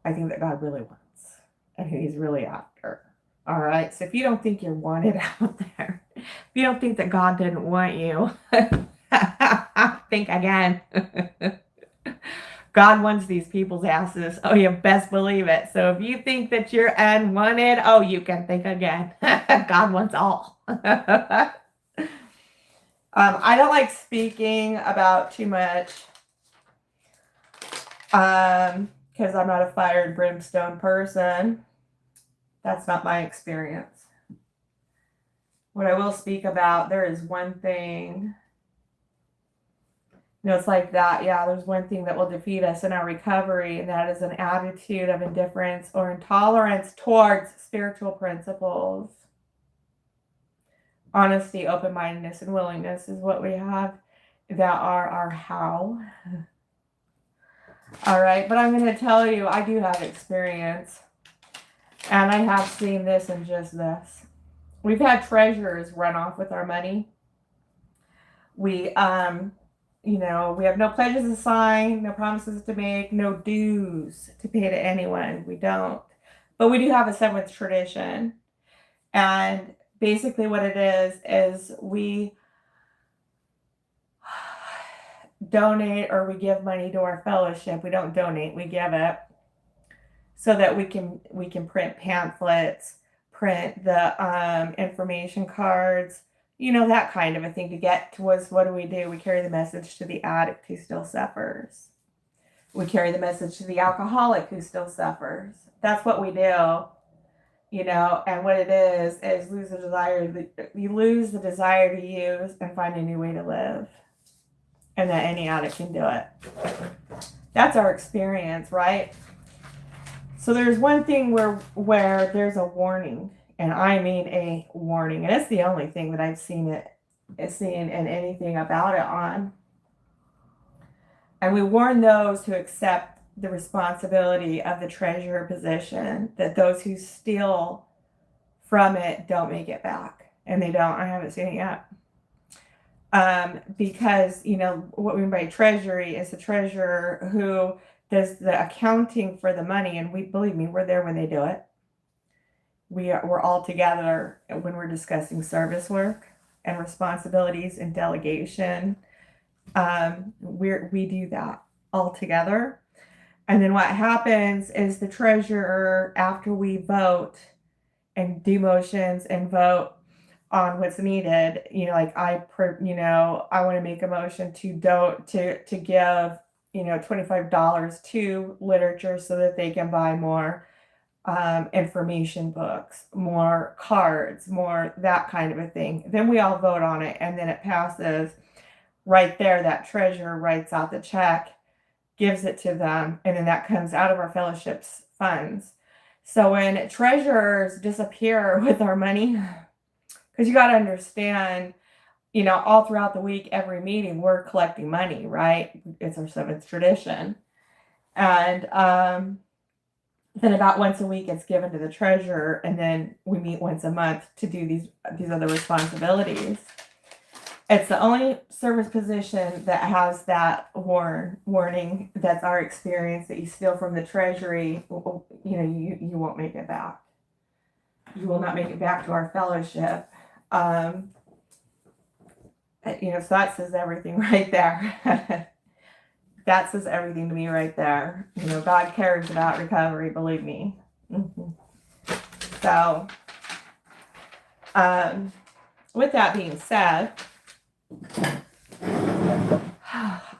I think that God really wants and who he's really after. All right, so if you don't think you're wanted out there, if you don't think that God didn't want you, think again. God wants these people's asses. Oh, you best believe it. So if you think that you're unwanted, oh, you can think again. God wants all. I don't like speaking about too much because I'm not a fire and brimstone person. That's not my experience. What I will speak about, there is one thing. You know, it's like that. Yeah, there's one thing that will defeat us in our recovery, and that is an attitude of indifference or intolerance towards spiritual principles. Honesty, open-mindedness, and willingness is what we have that are our how. All right, but I'm going to tell you, I do have experience, and I have seen this and just this. We've had treasurers run off with our money. We, you know, we have no pledges to sign, no promises to make, no dues to pay to anyone. We don't. But we do have a seventh tradition. And basically what it is we donate or we give money to our fellowship. We don't donate, we give it so that we can print pamphlets, print the information cards, you know, that kind of a thing to get towards what do? We carry the message to the addict who still suffers. We carry the message to the alcoholic who still suffers. That's what we do. and what it is lose the desire. You lose the desire to use and find a new way to live, and that any addict can do it. That's our experience, right? So there's one thing where there's a warning, and I mean a warning, and it's the only thing that I've seen and anything about it on. And we warn those who accept the responsibility of the treasurer position that those who steal from it don't make it back. And they don't. I haven't seen it yet. Because, what we mean by treasury is the treasurer who does the accounting for the money. And believe me, we're there when they do it. We're all together when we're discussing service work and responsibilities and delegation. We do that all together. And then what happens is the treasurer, after we vote and do motions and vote on what's needed, I want to make a motion to give, $25 to literature so that they can buy more information books, more cards, more that kind of a thing. Then we all vote on it, and then it passes. Right there, that treasurer writes out the check, gives it to them, and then that comes out of our fellowship's funds. So when treasurers disappear with our money, because you got to understand, all throughout the week, every meeting, we're collecting money, right? It's our 7th tradition. And then about once a week, it's given to the treasurer, and then we meet once a month to do these other responsibilities. It's the only service position that has that warning. That's our experience, that you steal from the treasury, you won't make it back. You will not make it back to our fellowship. So that says everything right there. That says everything to me right there. God cares about recovery, believe me. Mm-hmm. So, with that being said,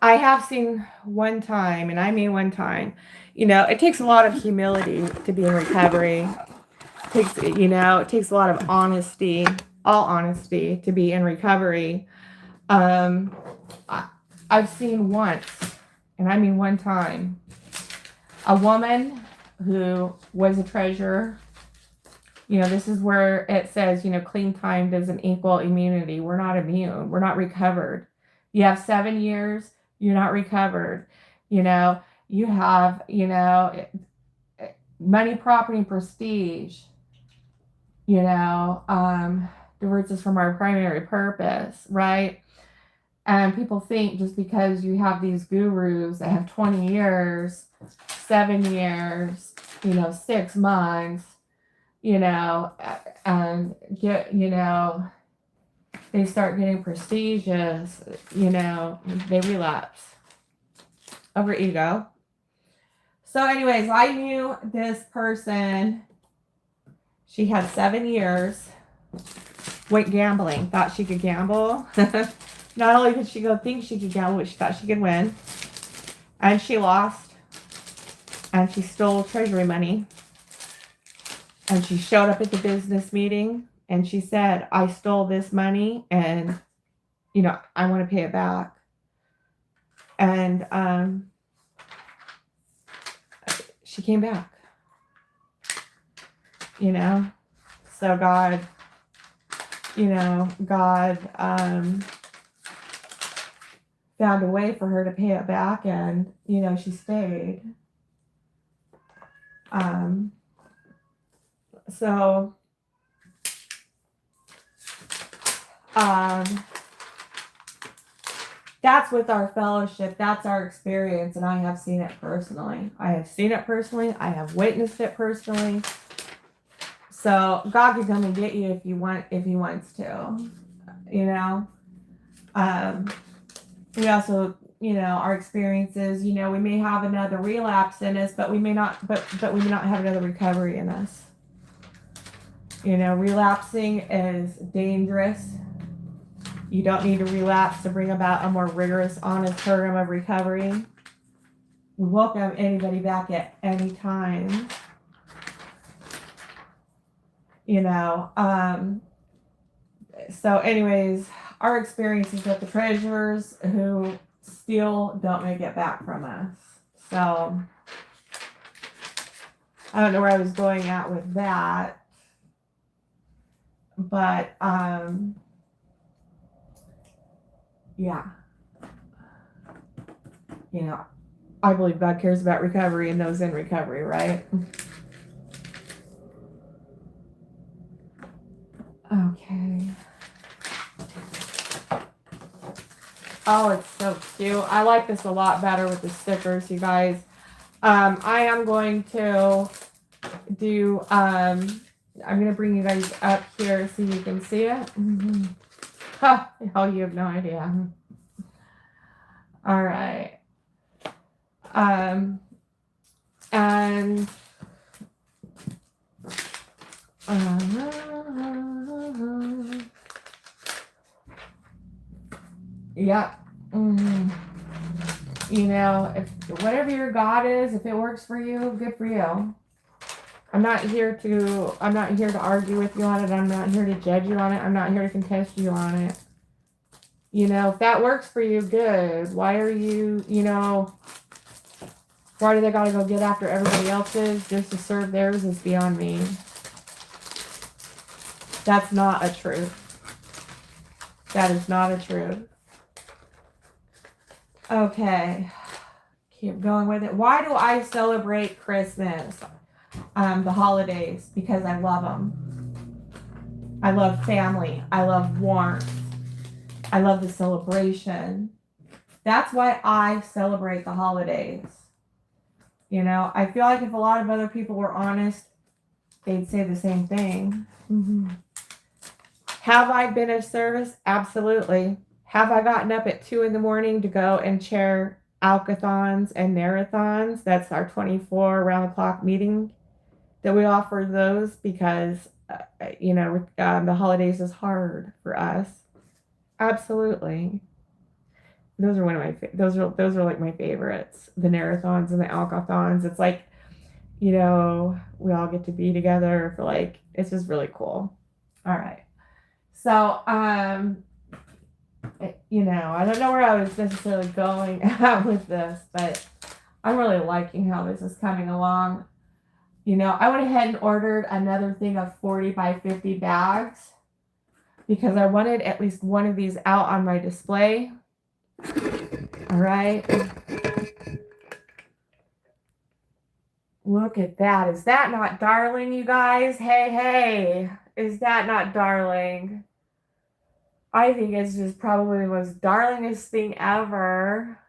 I have seen one time, and I mean one time, it takes a lot of humility to be in recovery. It takes a lot of honesty, all honesty, to be in recovery. I've seen once, and I mean one time, a woman who was a treasurer. This is where it says, clean time doesn't equal immunity. We're not immune. We're not recovered. You have 7 years, you're not recovered. You have, money, property, prestige, diverts us from our primary purpose, right? And people think just because you have these gurus that have 20 years, 7 years, 6 months, and get, they start getting prestigious, they relapse over ego. So anyways, I knew this person. She had 7 years, went gambling, thought she could gamble. Not only did she go think she could gamble, but she thought she could win. And she lost. And she stole treasury money. And she showed up at the business meeting and she said, I stole this money and, I want to pay it back. And she came back. So God found a way for her to pay it back, and, she stayed. So, that's with our fellowship. That's our experience, and I have seen it personally. I have witnessed it personally. So God can come and get you if He wants to. We also, our experiences. We may have another relapse in us, but we may not. But we may not have another recovery in us. Relapsing is dangerous. You don't need to relapse to bring about a more rigorous, honest program of recovery. We welcome anybody back at any time. you know. So anyways, our experiences with the treasurers who still don't make it back from us. So I don't know where I was going at with that, but yeah, you know, I believe God cares about recovery and those in recovery, right? Okay. Oh, it's so cute. I like this a lot better with the stickers, you guys. I am going to do, I'm going to bring you guys up here so you can see it. Mm-hmm. Oh, you have no idea. All right. And yeah. Mm, you know, if whatever your God is, if it works for you, good for you. I'm not here to argue with you on it. I'm not here to judge you on it. I'm not here to contest you on it. You know, if that works for you, good. Why are you, why do they gotta go get after everybody else's just to serve theirs is beyond me. That's not a truth. That is not a truth. Okay. Keep going with it. Why do I celebrate Christmas? The holidays, because I love them. I love family. I love warmth. I love the celebration. That's why I celebrate the holidays. You know, I feel like if a lot of other people were honest, they'd say the same thing. Mm-hmm. Have I been of service? Absolutely. Have I gotten up at 2 a.m. to go and chair alkathons and marathons? That's our 24 around the clock meeting that we offer those because, the holidays is hard for us. Absolutely. Those are one of my those are like my favorites. The marathons and the alkathons. It's like, we all get to be together for like it's just really cool. All right. So, I don't know where I was necessarily going at with this, but I'm really liking how this is coming along. I went ahead and ordered another thing of 40 by 50 bags because I wanted at least one of these out on my display. All right. Look at that. Is that not darling, you guys? Hey. Is that not darling? I think it's just probably the most darlingest thing ever.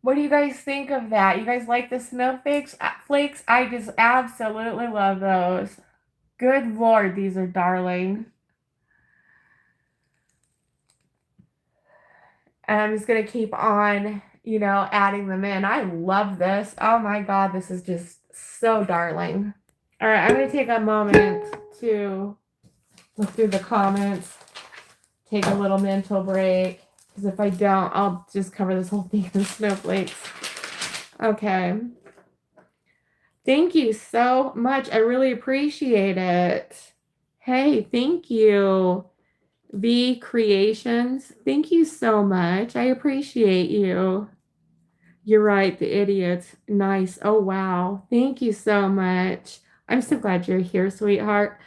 What do you guys think of that? You guys like the snowflakes? Flakes? I just absolutely love those. Good Lord, these are darling. And I'm just going to keep on, adding them in. I love this. Oh my God, this is just so darling. All right, I'm going to take a moment to look through the comments, take a little mental break, because if I don't, I'll just cover this whole thing in snowflakes. Okay. Thank you so much. I really appreciate it. Hey, thank you. V Creations. Thank you so much. I appreciate you. You're right, the idiots. Nice. Oh, wow. Thank you so much. I'm so glad you're here, sweetheart.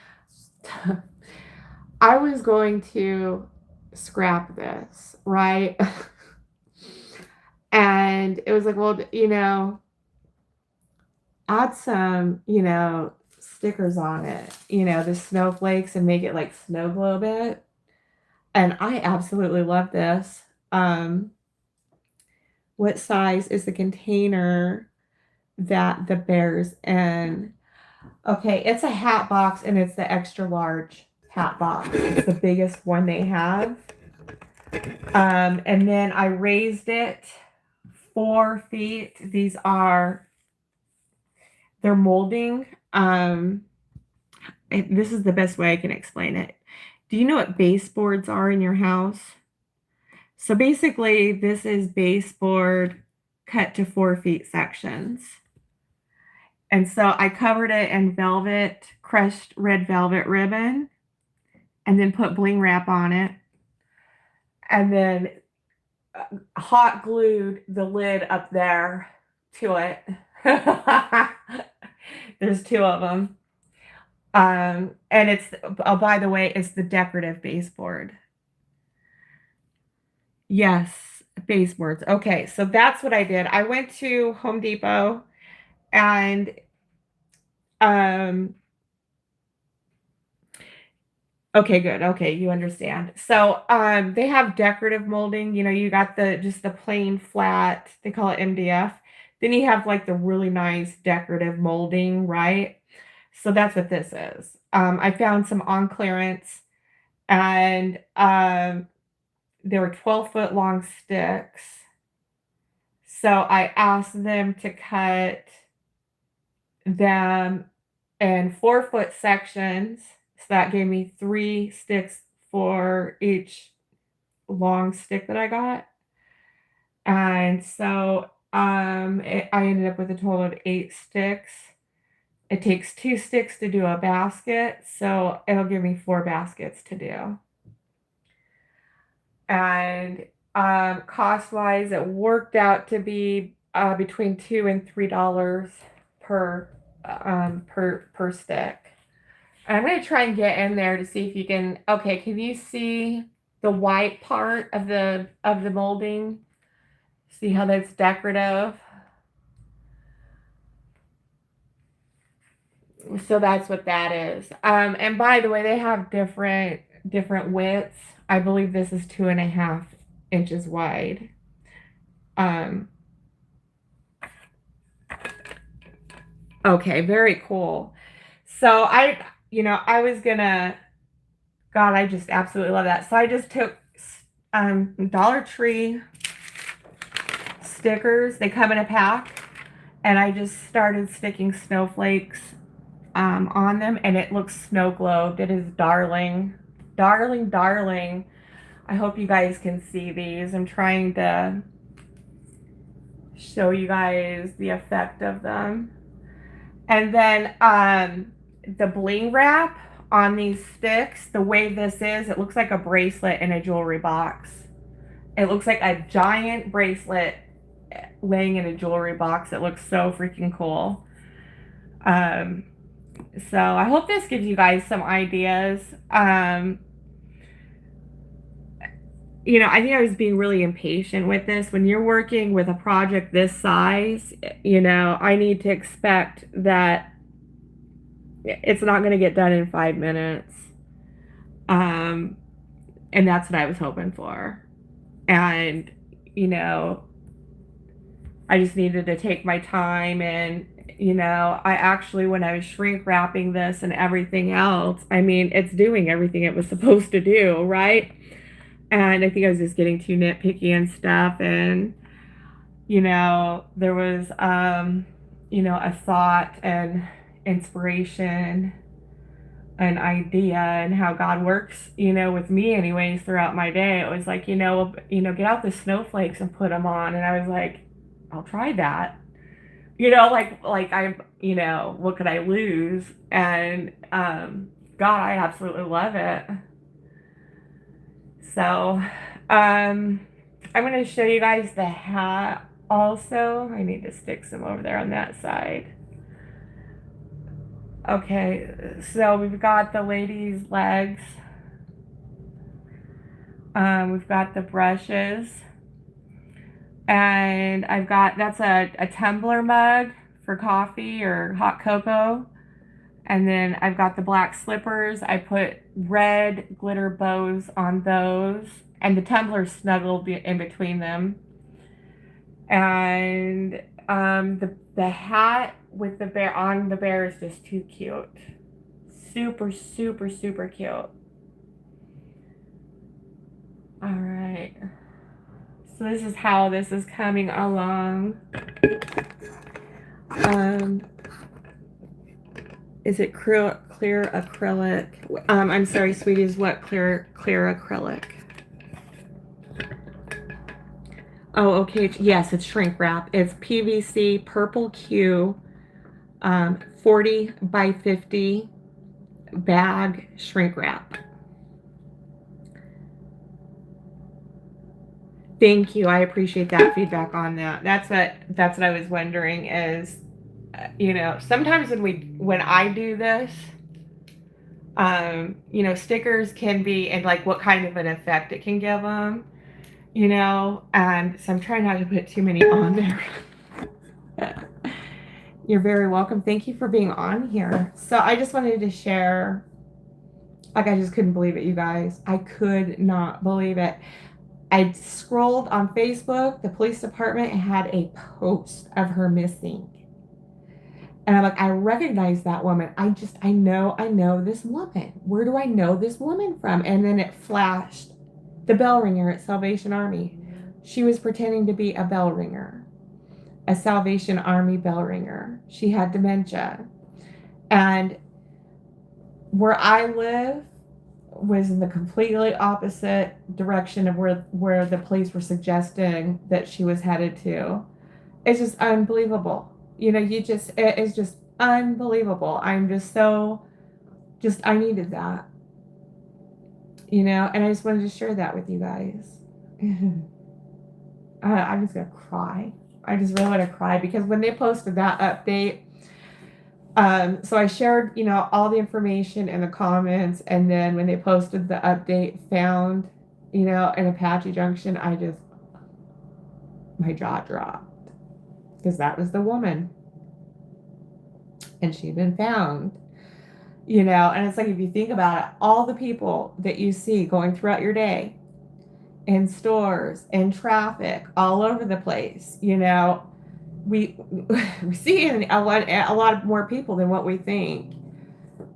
I was going to scrap this, right? And it was like, well, add some, stickers on it, the snowflakes and make it like snow globe it. And I absolutely love this. What size is the container that the bear's in? Okay, it's a hat box and it's the extra large hat box. It's the biggest one they have. And then I raised it 4 feet. They're molding. this is the best way I can explain it. Do you know what baseboards are in your house? So basically, this is baseboard cut to 4 feet sections. And so I covered it in velvet, crushed red velvet ribbon, and then put bling wrap on it. And then hot glued the lid up there to it. There's 2 of them. And it's, oh, by the way, it's the decorative baseboard. Yes, baseboards. Okay, so that's what I did. I went to Home Depot and um okay, good. Okay, you understand. So they have decorative molding, you got the just the plain flat, they call it MDF. Then you have like the really nice decorative molding, right? So that's what this is. I found some on clearance and they were 12-foot long sticks. So I asked them to cut them in 4-foot sections. So that gave me 3 sticks for each long stick that I got. And so I ended up with a total of 8 sticks. It takes 2 sticks to do a basket, so it'll give me 4 baskets to do. And cost wise, it worked out to be between $2 and $3 per per stick. I'm gonna try and get in there to see if you can. Okay, can you see the white part of the molding? See how that's decorative? So that's what that is. And by the way, they have different widths. I believe this is 2.5 inches wide. Okay, very cool. So I was gonna, God, I just absolutely love that. So I just took Dollar Tree stickers. They come in a pack, and I just started sticking snowflakes on them, and it looks snow globed. It is darling, darling, darling. I hope you guys can see these. I'm trying to show you guys the effect of them. And then the bling wrap on these sticks, the way this is, it looks like a bracelet in a jewelry box. It looks like a giant bracelet laying in a jewelry box. It looks so freaking cool. So I hope this gives you guys some ideas. I think I was being really impatient with this. When you're working with a project this size, I need to expect that it's not going to get done in 5 minutes. And that's what I was hoping for. And, I just needed to take my time. And, I actually, when I was shrink wrapping this and everything else, I mean, it's doing everything it was supposed to do, right? And I think I was just getting too nitpicky and stuff. And, there was, a thought and inspiration, an idea, and how God works, with me anyways throughout my day. It was like, get out the snowflakes and put them on. And I was like, I'll try that. Like I, what could I lose? And God, I absolutely love it. So I'm going to show you guys the hat also. I need to stick some over there on that side. Okay, so we've got the lady's legs. We've got the brushes. And that's a tumbler mug for coffee or hot cocoa. And then I've got the black slippers. I put red glitter bows on those. And the tumbler's snuggled in between them. And the hat with the bear on the bear is just too cute. Super, super, super cute. All right. So this is how this is coming along. Is it clear acrylic. I'm sorry, sweeties. What clear acrylic? Oh, okay. Yes, it's shrink wrap. It's PVC Purple Q, 40 by 50 bag shrink wrap. Thank you. I appreciate that feedback on that. That's what I was wondering is, sometimes when I do this, stickers can be, and like what kind of an effect it can give them, and so I'm trying not to put too many on there. You're very welcome. Thank you for being on here. So I just wanted to share, like, I just couldn't believe it, you guys. I could not believe it. I scrolled on Facebook. The police department had a post of her missing. And I'm like, I recognize that woman. I know this woman. Where do I know this woman from? And then it flashed the bell ringer at Salvation Army. She was pretending to be a bell ringer, a Salvation Army bell ringer. She had dementia. And where I live was in the completely opposite direction of where the police were suggesting that she was headed to. It's just unbelievable. It is just unbelievable. I'm just I needed that, and I just wanted to share that with you guys. I'm just going to cry. I just really want to cry because when they posted that update, so I shared, all the information in the comments, and then when they posted the update found, in Apache Junction, my jaw dropped. Because that was the woman. And she'd been found. And it's like, if you think about it, all the people that you see going throughout your day, in stores, in traffic, all over the place, we see a lot more people than what we think.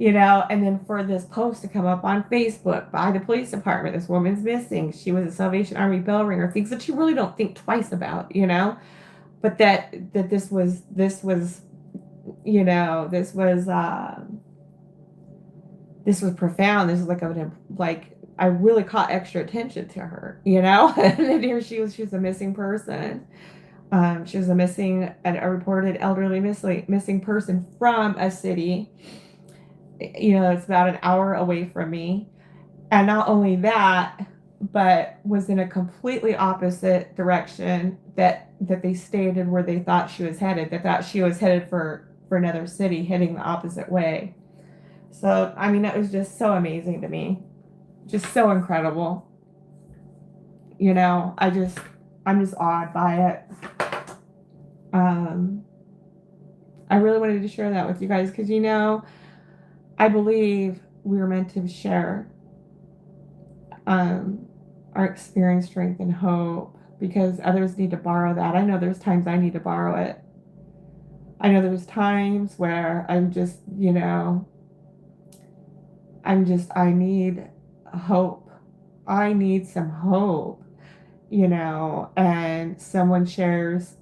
And then for this post to come up on Facebook by the police department, this woman's missing. She was a Salvation Army bell ringer, things that you really don't think twice about, but that this was profound. This is like I really caught extra attention to her, and then here she was a missing person. She was a reported elderly missing person from a city, it's about an hour away from me. And not only that, but was in a completely opposite direction that they stated where they thought she was headed. They thought she was headed for another city, heading the opposite way. So, that was just so amazing to me. Just so incredible. I'm just awed by it. I really wanted to share that with you guys because, I believe we were meant to share our experience, strength, and hope because others need to borrow that. I know there's times I need to borrow it. I know there's times where I'm just, I need hope. I need some hope, and someone shares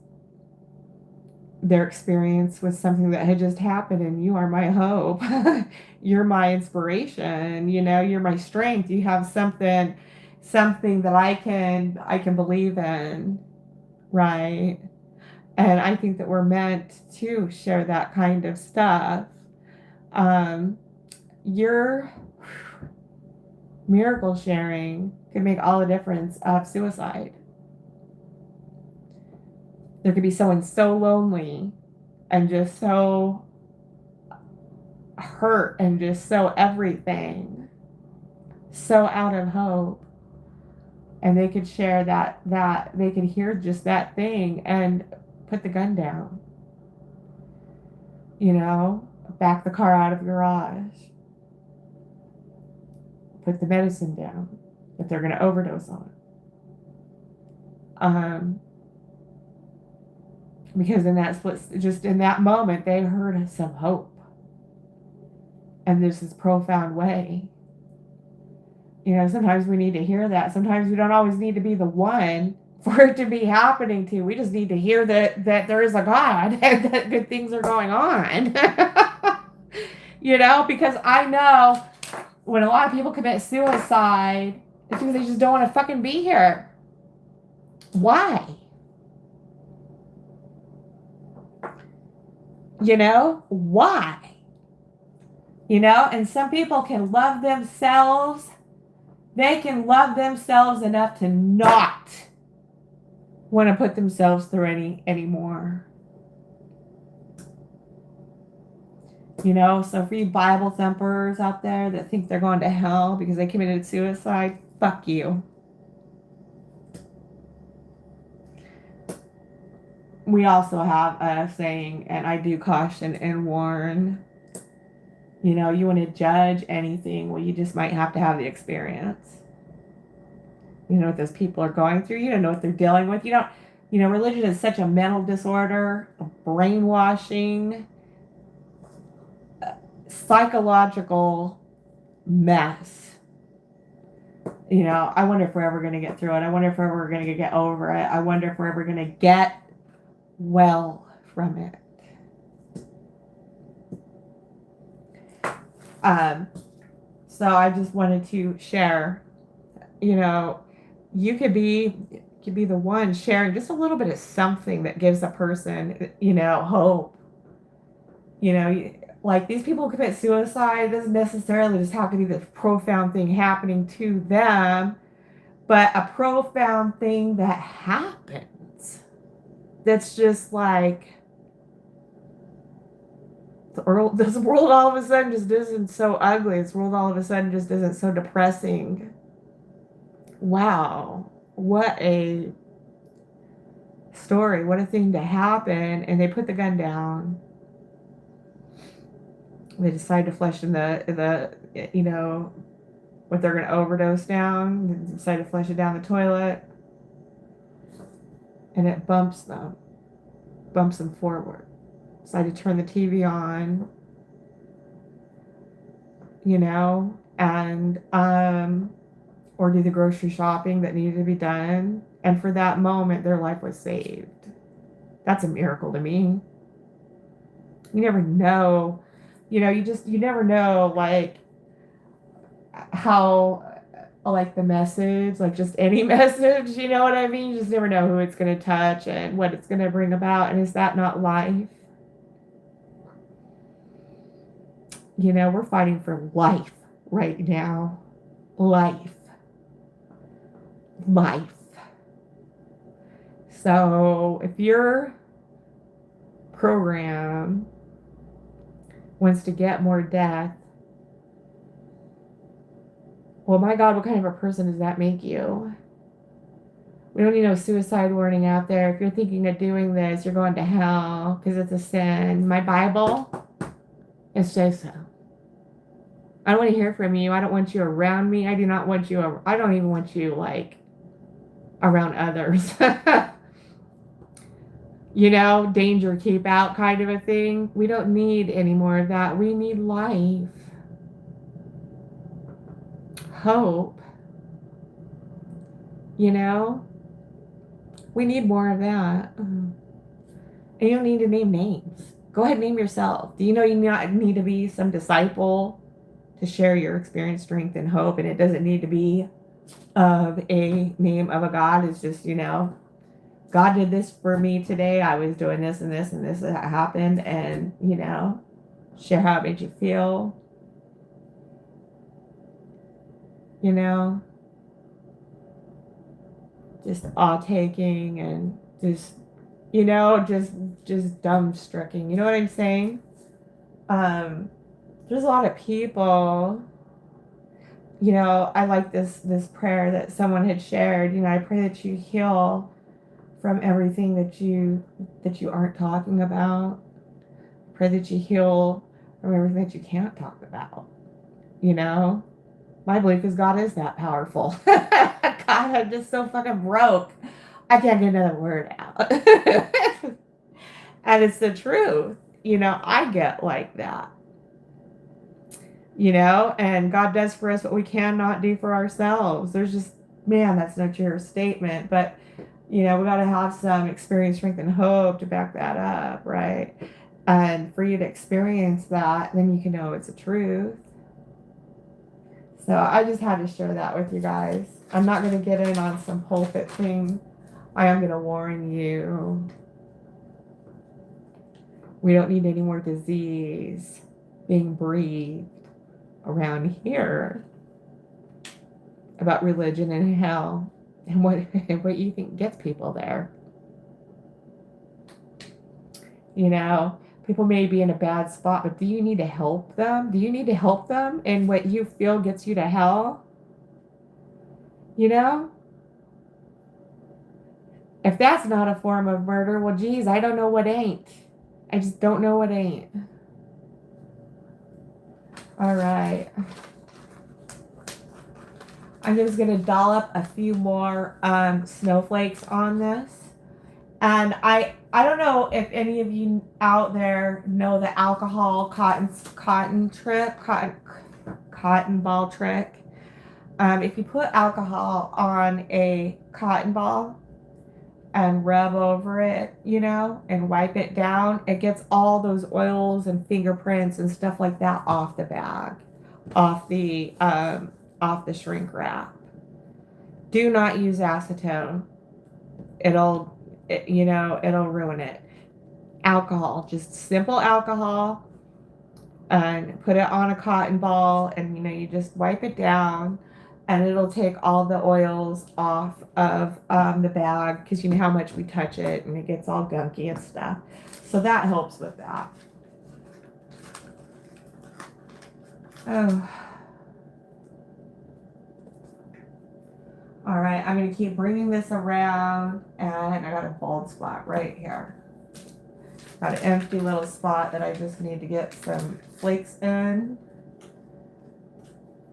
their experience with something that had just happened, and you are my hope. You're my inspiration, you're my strength. You have something that I can believe in, right? And I think that we're meant to share that kind of stuff. Your miracle sharing could make all the difference of suicide. There could be someone so lonely and just so hurt and just so everything, so out of hope. And they could share that they could hear just that thing and put the gun down. Back the car out of the garage. Put the medicine down that they're going to overdose on. Because in that moment, they heard some hope. And this is profound way. Sometimes we need to hear that. Sometimes we don't always need to be the one for it to be happening to. We just need to hear that there is a God and that good things are going on. Because I know when a lot of people commit suicide, it's because they just don't want to fucking be here. Why? Why? And some people can love themselves. They can love themselves enough to not want to put themselves through anymore. So for you Bible thumpers out there that think they're going to hell because they committed suicide, fuck you. We also have a saying, and I do caution and warn, you want to judge anything, well, you just might have to have the experience. You know what those people are going through. You don't know what they're dealing with. Religion is such a mental disorder, a brainwashing, psychological mess. I wonder if we're ever going to get through it. I wonder if we're ever going to get over it. I wonder if we're ever going to get well from it. So I just wanted to share, you could be the one sharing just a little bit of something that gives a person, hope. Like these people who commit suicide, doesn't necessarily just have to be this profound thing happening to them, but a profound thing that happens. That's just like, this world all of a sudden just isn't so ugly. This world all of a sudden just isn't so depressing. Wow. What a story. What a thing to happen. And they put the gun down. They decide to flush in the what they're going to overdose down. They decide to flush it down the toilet. And it bumps them forward. Decide to turn the TV on, and or do the grocery shopping that needed to be done. And for that moment, their life was saved. That's a miracle to me. You never know, you never know, like, how, like, the message, like, just any message, you know what I mean? You just never know who it's going to touch and what it's going to bring about. And is that not life? We're fighting for life right now. Life. So if your program wants to get more death, well, my God, what kind of a person does that make you? We don't need no suicide warning out there. If you're thinking of doing this, you're going to hell because it's a sin. My Bible, it says so. I don't want to hear from you. I don't want you around me. I do not want you. I don't even want you, like, around others. Danger, keep out kind of a thing. We don't need any more of that. We need life. Hope. We need more of that. And you don't need to name names. Go ahead and name yourself. Do you know you not need to be some disciple to share your experience, strength, and hope? And it doesn't need to be of a name of a God. It's just, God did this for me today. I was doing this and this and this happened. And, share how it made you feel. Just awe-taking and just, just dumbstruck. You know what I'm saying? There's a lot of people, I like this prayer that someone had shared. I pray that you heal from everything that you aren't talking about. I pray that you heal from everything that you can't talk about. My belief is God is that powerful. God, I'm just so fucking broke. I can't get another word out. And it's the truth. I get like that. And God does for us what we cannot do for ourselves. There's just, man, that's no true statement. But, we got to have some experience, strength, and hope to back that up, right? And for you to experience that, then you can know it's the truth. So I just had to share that with you guys. I'm not going to get in on some pulpit thing. I am going to warn you. We don't need any more disease being breathed around here about religion and hell and what you think gets people there. You know, people may be in a bad spot, but do you need to help them? Do you need to help them in what you feel gets you to hell? You know? If that's not a form of murder, well, geez, I don't know what ain't. I just don't know what ain't. All right. I'm just going to dollop a few more snowflakes on this. And I don't know if any of you out there know the alcohol cotton ball trick. If you put alcohol on a cotton ball and rub over it, you know, and wipe it down, it gets all those oils and fingerprints and stuff like that off the bag, off the shrink wrap. Do not use acetone. It'll ruin it. Alcohol, just simple alcohol, and put it on a cotton ball, and you just wipe it down, and it'll take all the oils off of the bag, because you know how much we touch it and it gets all gunky and stuff. So that helps with that. Oh. All right, I'm going to keep bringing this around, and I got a bald spot right here. Got an empty little spot that I just need to get some flakes in.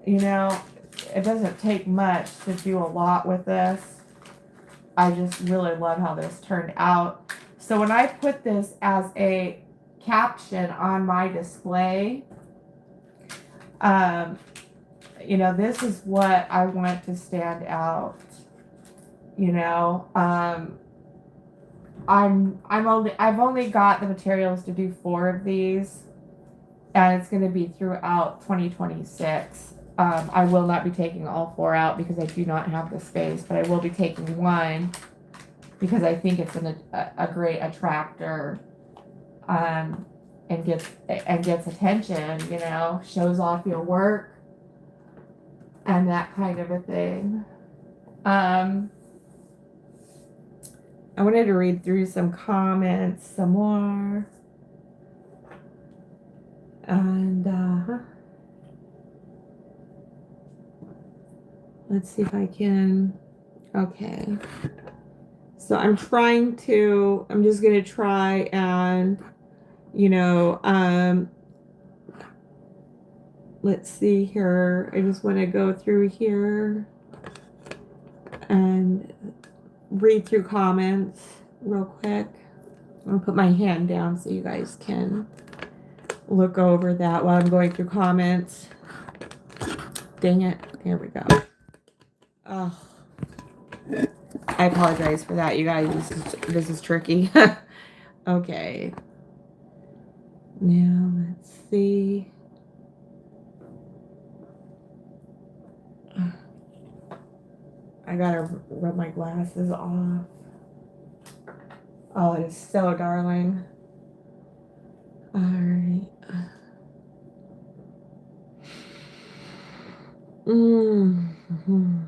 You know, it doesn't take much to do a lot with this. I just really love how this turned out. So when I put this as a caption on my display, this is what I want to stand out. I've only got the materials to do 4 of these, and it's going to be throughout 2026. I will not be taking all 4 out because I do not have the space, but I will be taking 1 because I think it's a great attractor, and gets attention. Shows off your work and that kind of a thing. I wanted to read through some comments some more. And let's see if I can. Okay. So I'm just going to try and, let's see here. I just want to go through here and read through comments real quick. I'm going to put my hand down so you guys can look over that while I'm going through comments. Dang it. There we go. Oh, I apologize for that, you guys. This is tricky. Okay. Now, let's see. I gotta rub my glasses off. Oh, it is so darling. All right. Mm-hmm.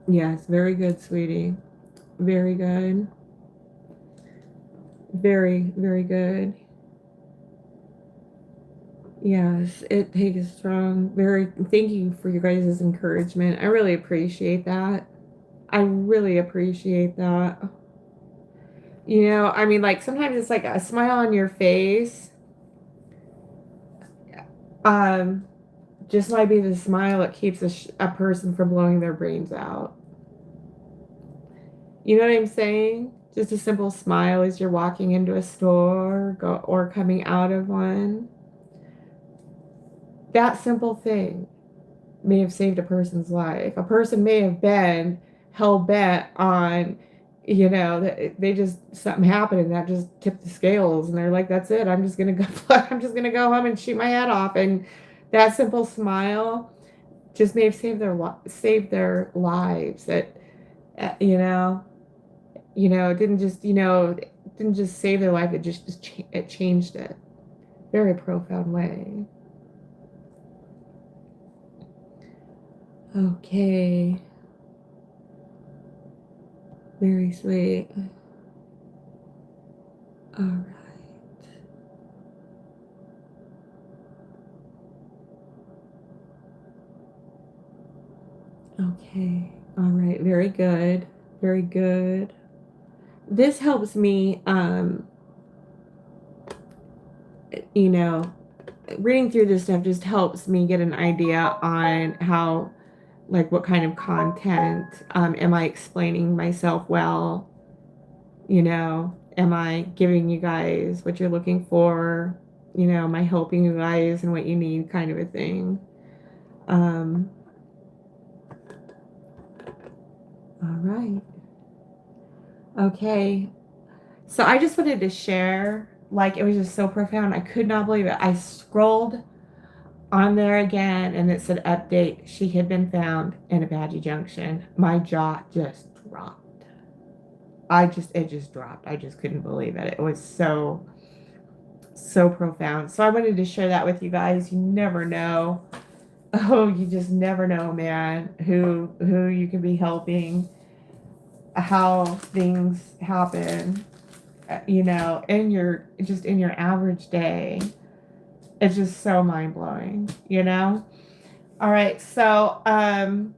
Yes, very good, sweetie. Very good. Very, very good. Yes, it takes strong. Thank you for your guys' encouragement. I really appreciate that. I really appreciate that. You know, I mean, like sometimes it's like a smile on your face. Um, just might be the smile that keeps a person from blowing their brains out. You know what I'm saying? Just a simple smile as you're walking into a store or coming out of one. That simple thing may have saved a person's life. A person may have been hell bent on, you know, they just something happened and that just tipped the scales, and they're like, "That's it. I'm just gonna go. I'm just gonna go home and shoot my head off." And that simple smile just may have saved their lives. That it didn't just it didn't just save their life. It changed it. Very profound way. Okay. Very sweet. All right. Okay. All right. Very good. Very good. This helps me, you know, reading through this stuff just helps me get an idea on how, like, what kind of content am I explaining myself well? Am I giving you guys what you're looking for? Am I helping you guys and what you need, kind of a thing? Um, all right. Okay. So I just wanted to share, like, it was just so profound. I could not believe it. I scrolled on there again and it said update. She had been found in Apache Junction. My jaw just dropped. It just dropped. I just couldn't believe it. It was so, so profound. So I wanted to share that with you guys. You never know. Oh, you just never know, man, who you can be helping, how things happen, in your average day. It's just so mind blowing. All right, so I'm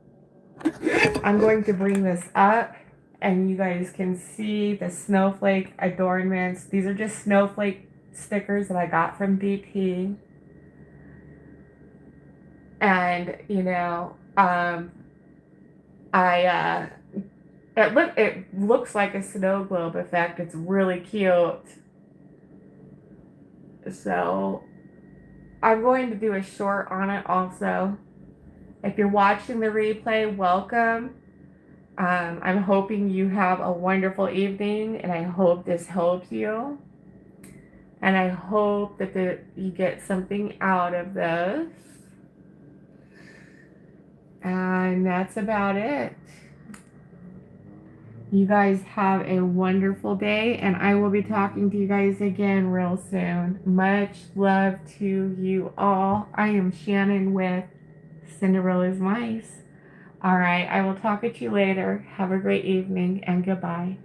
going to bring this up and you guys can see the snowflake adornments. These are just snowflake stickers that I got from BP. And, I it looks like a snow globe effect. It's really cute. So I'm going to do a short on it also. If you're watching the replay, welcome. I'm hoping you have a wonderful evening, and I hope this helps you. And I hope that you get something out of this. And that's about it. You guys have a wonderful day, and I will be talking to you guys again real soon. Much love to you all. I am Shannon with Cinderella's Mice. All right, I will talk to you later. Have a great evening, and goodbye.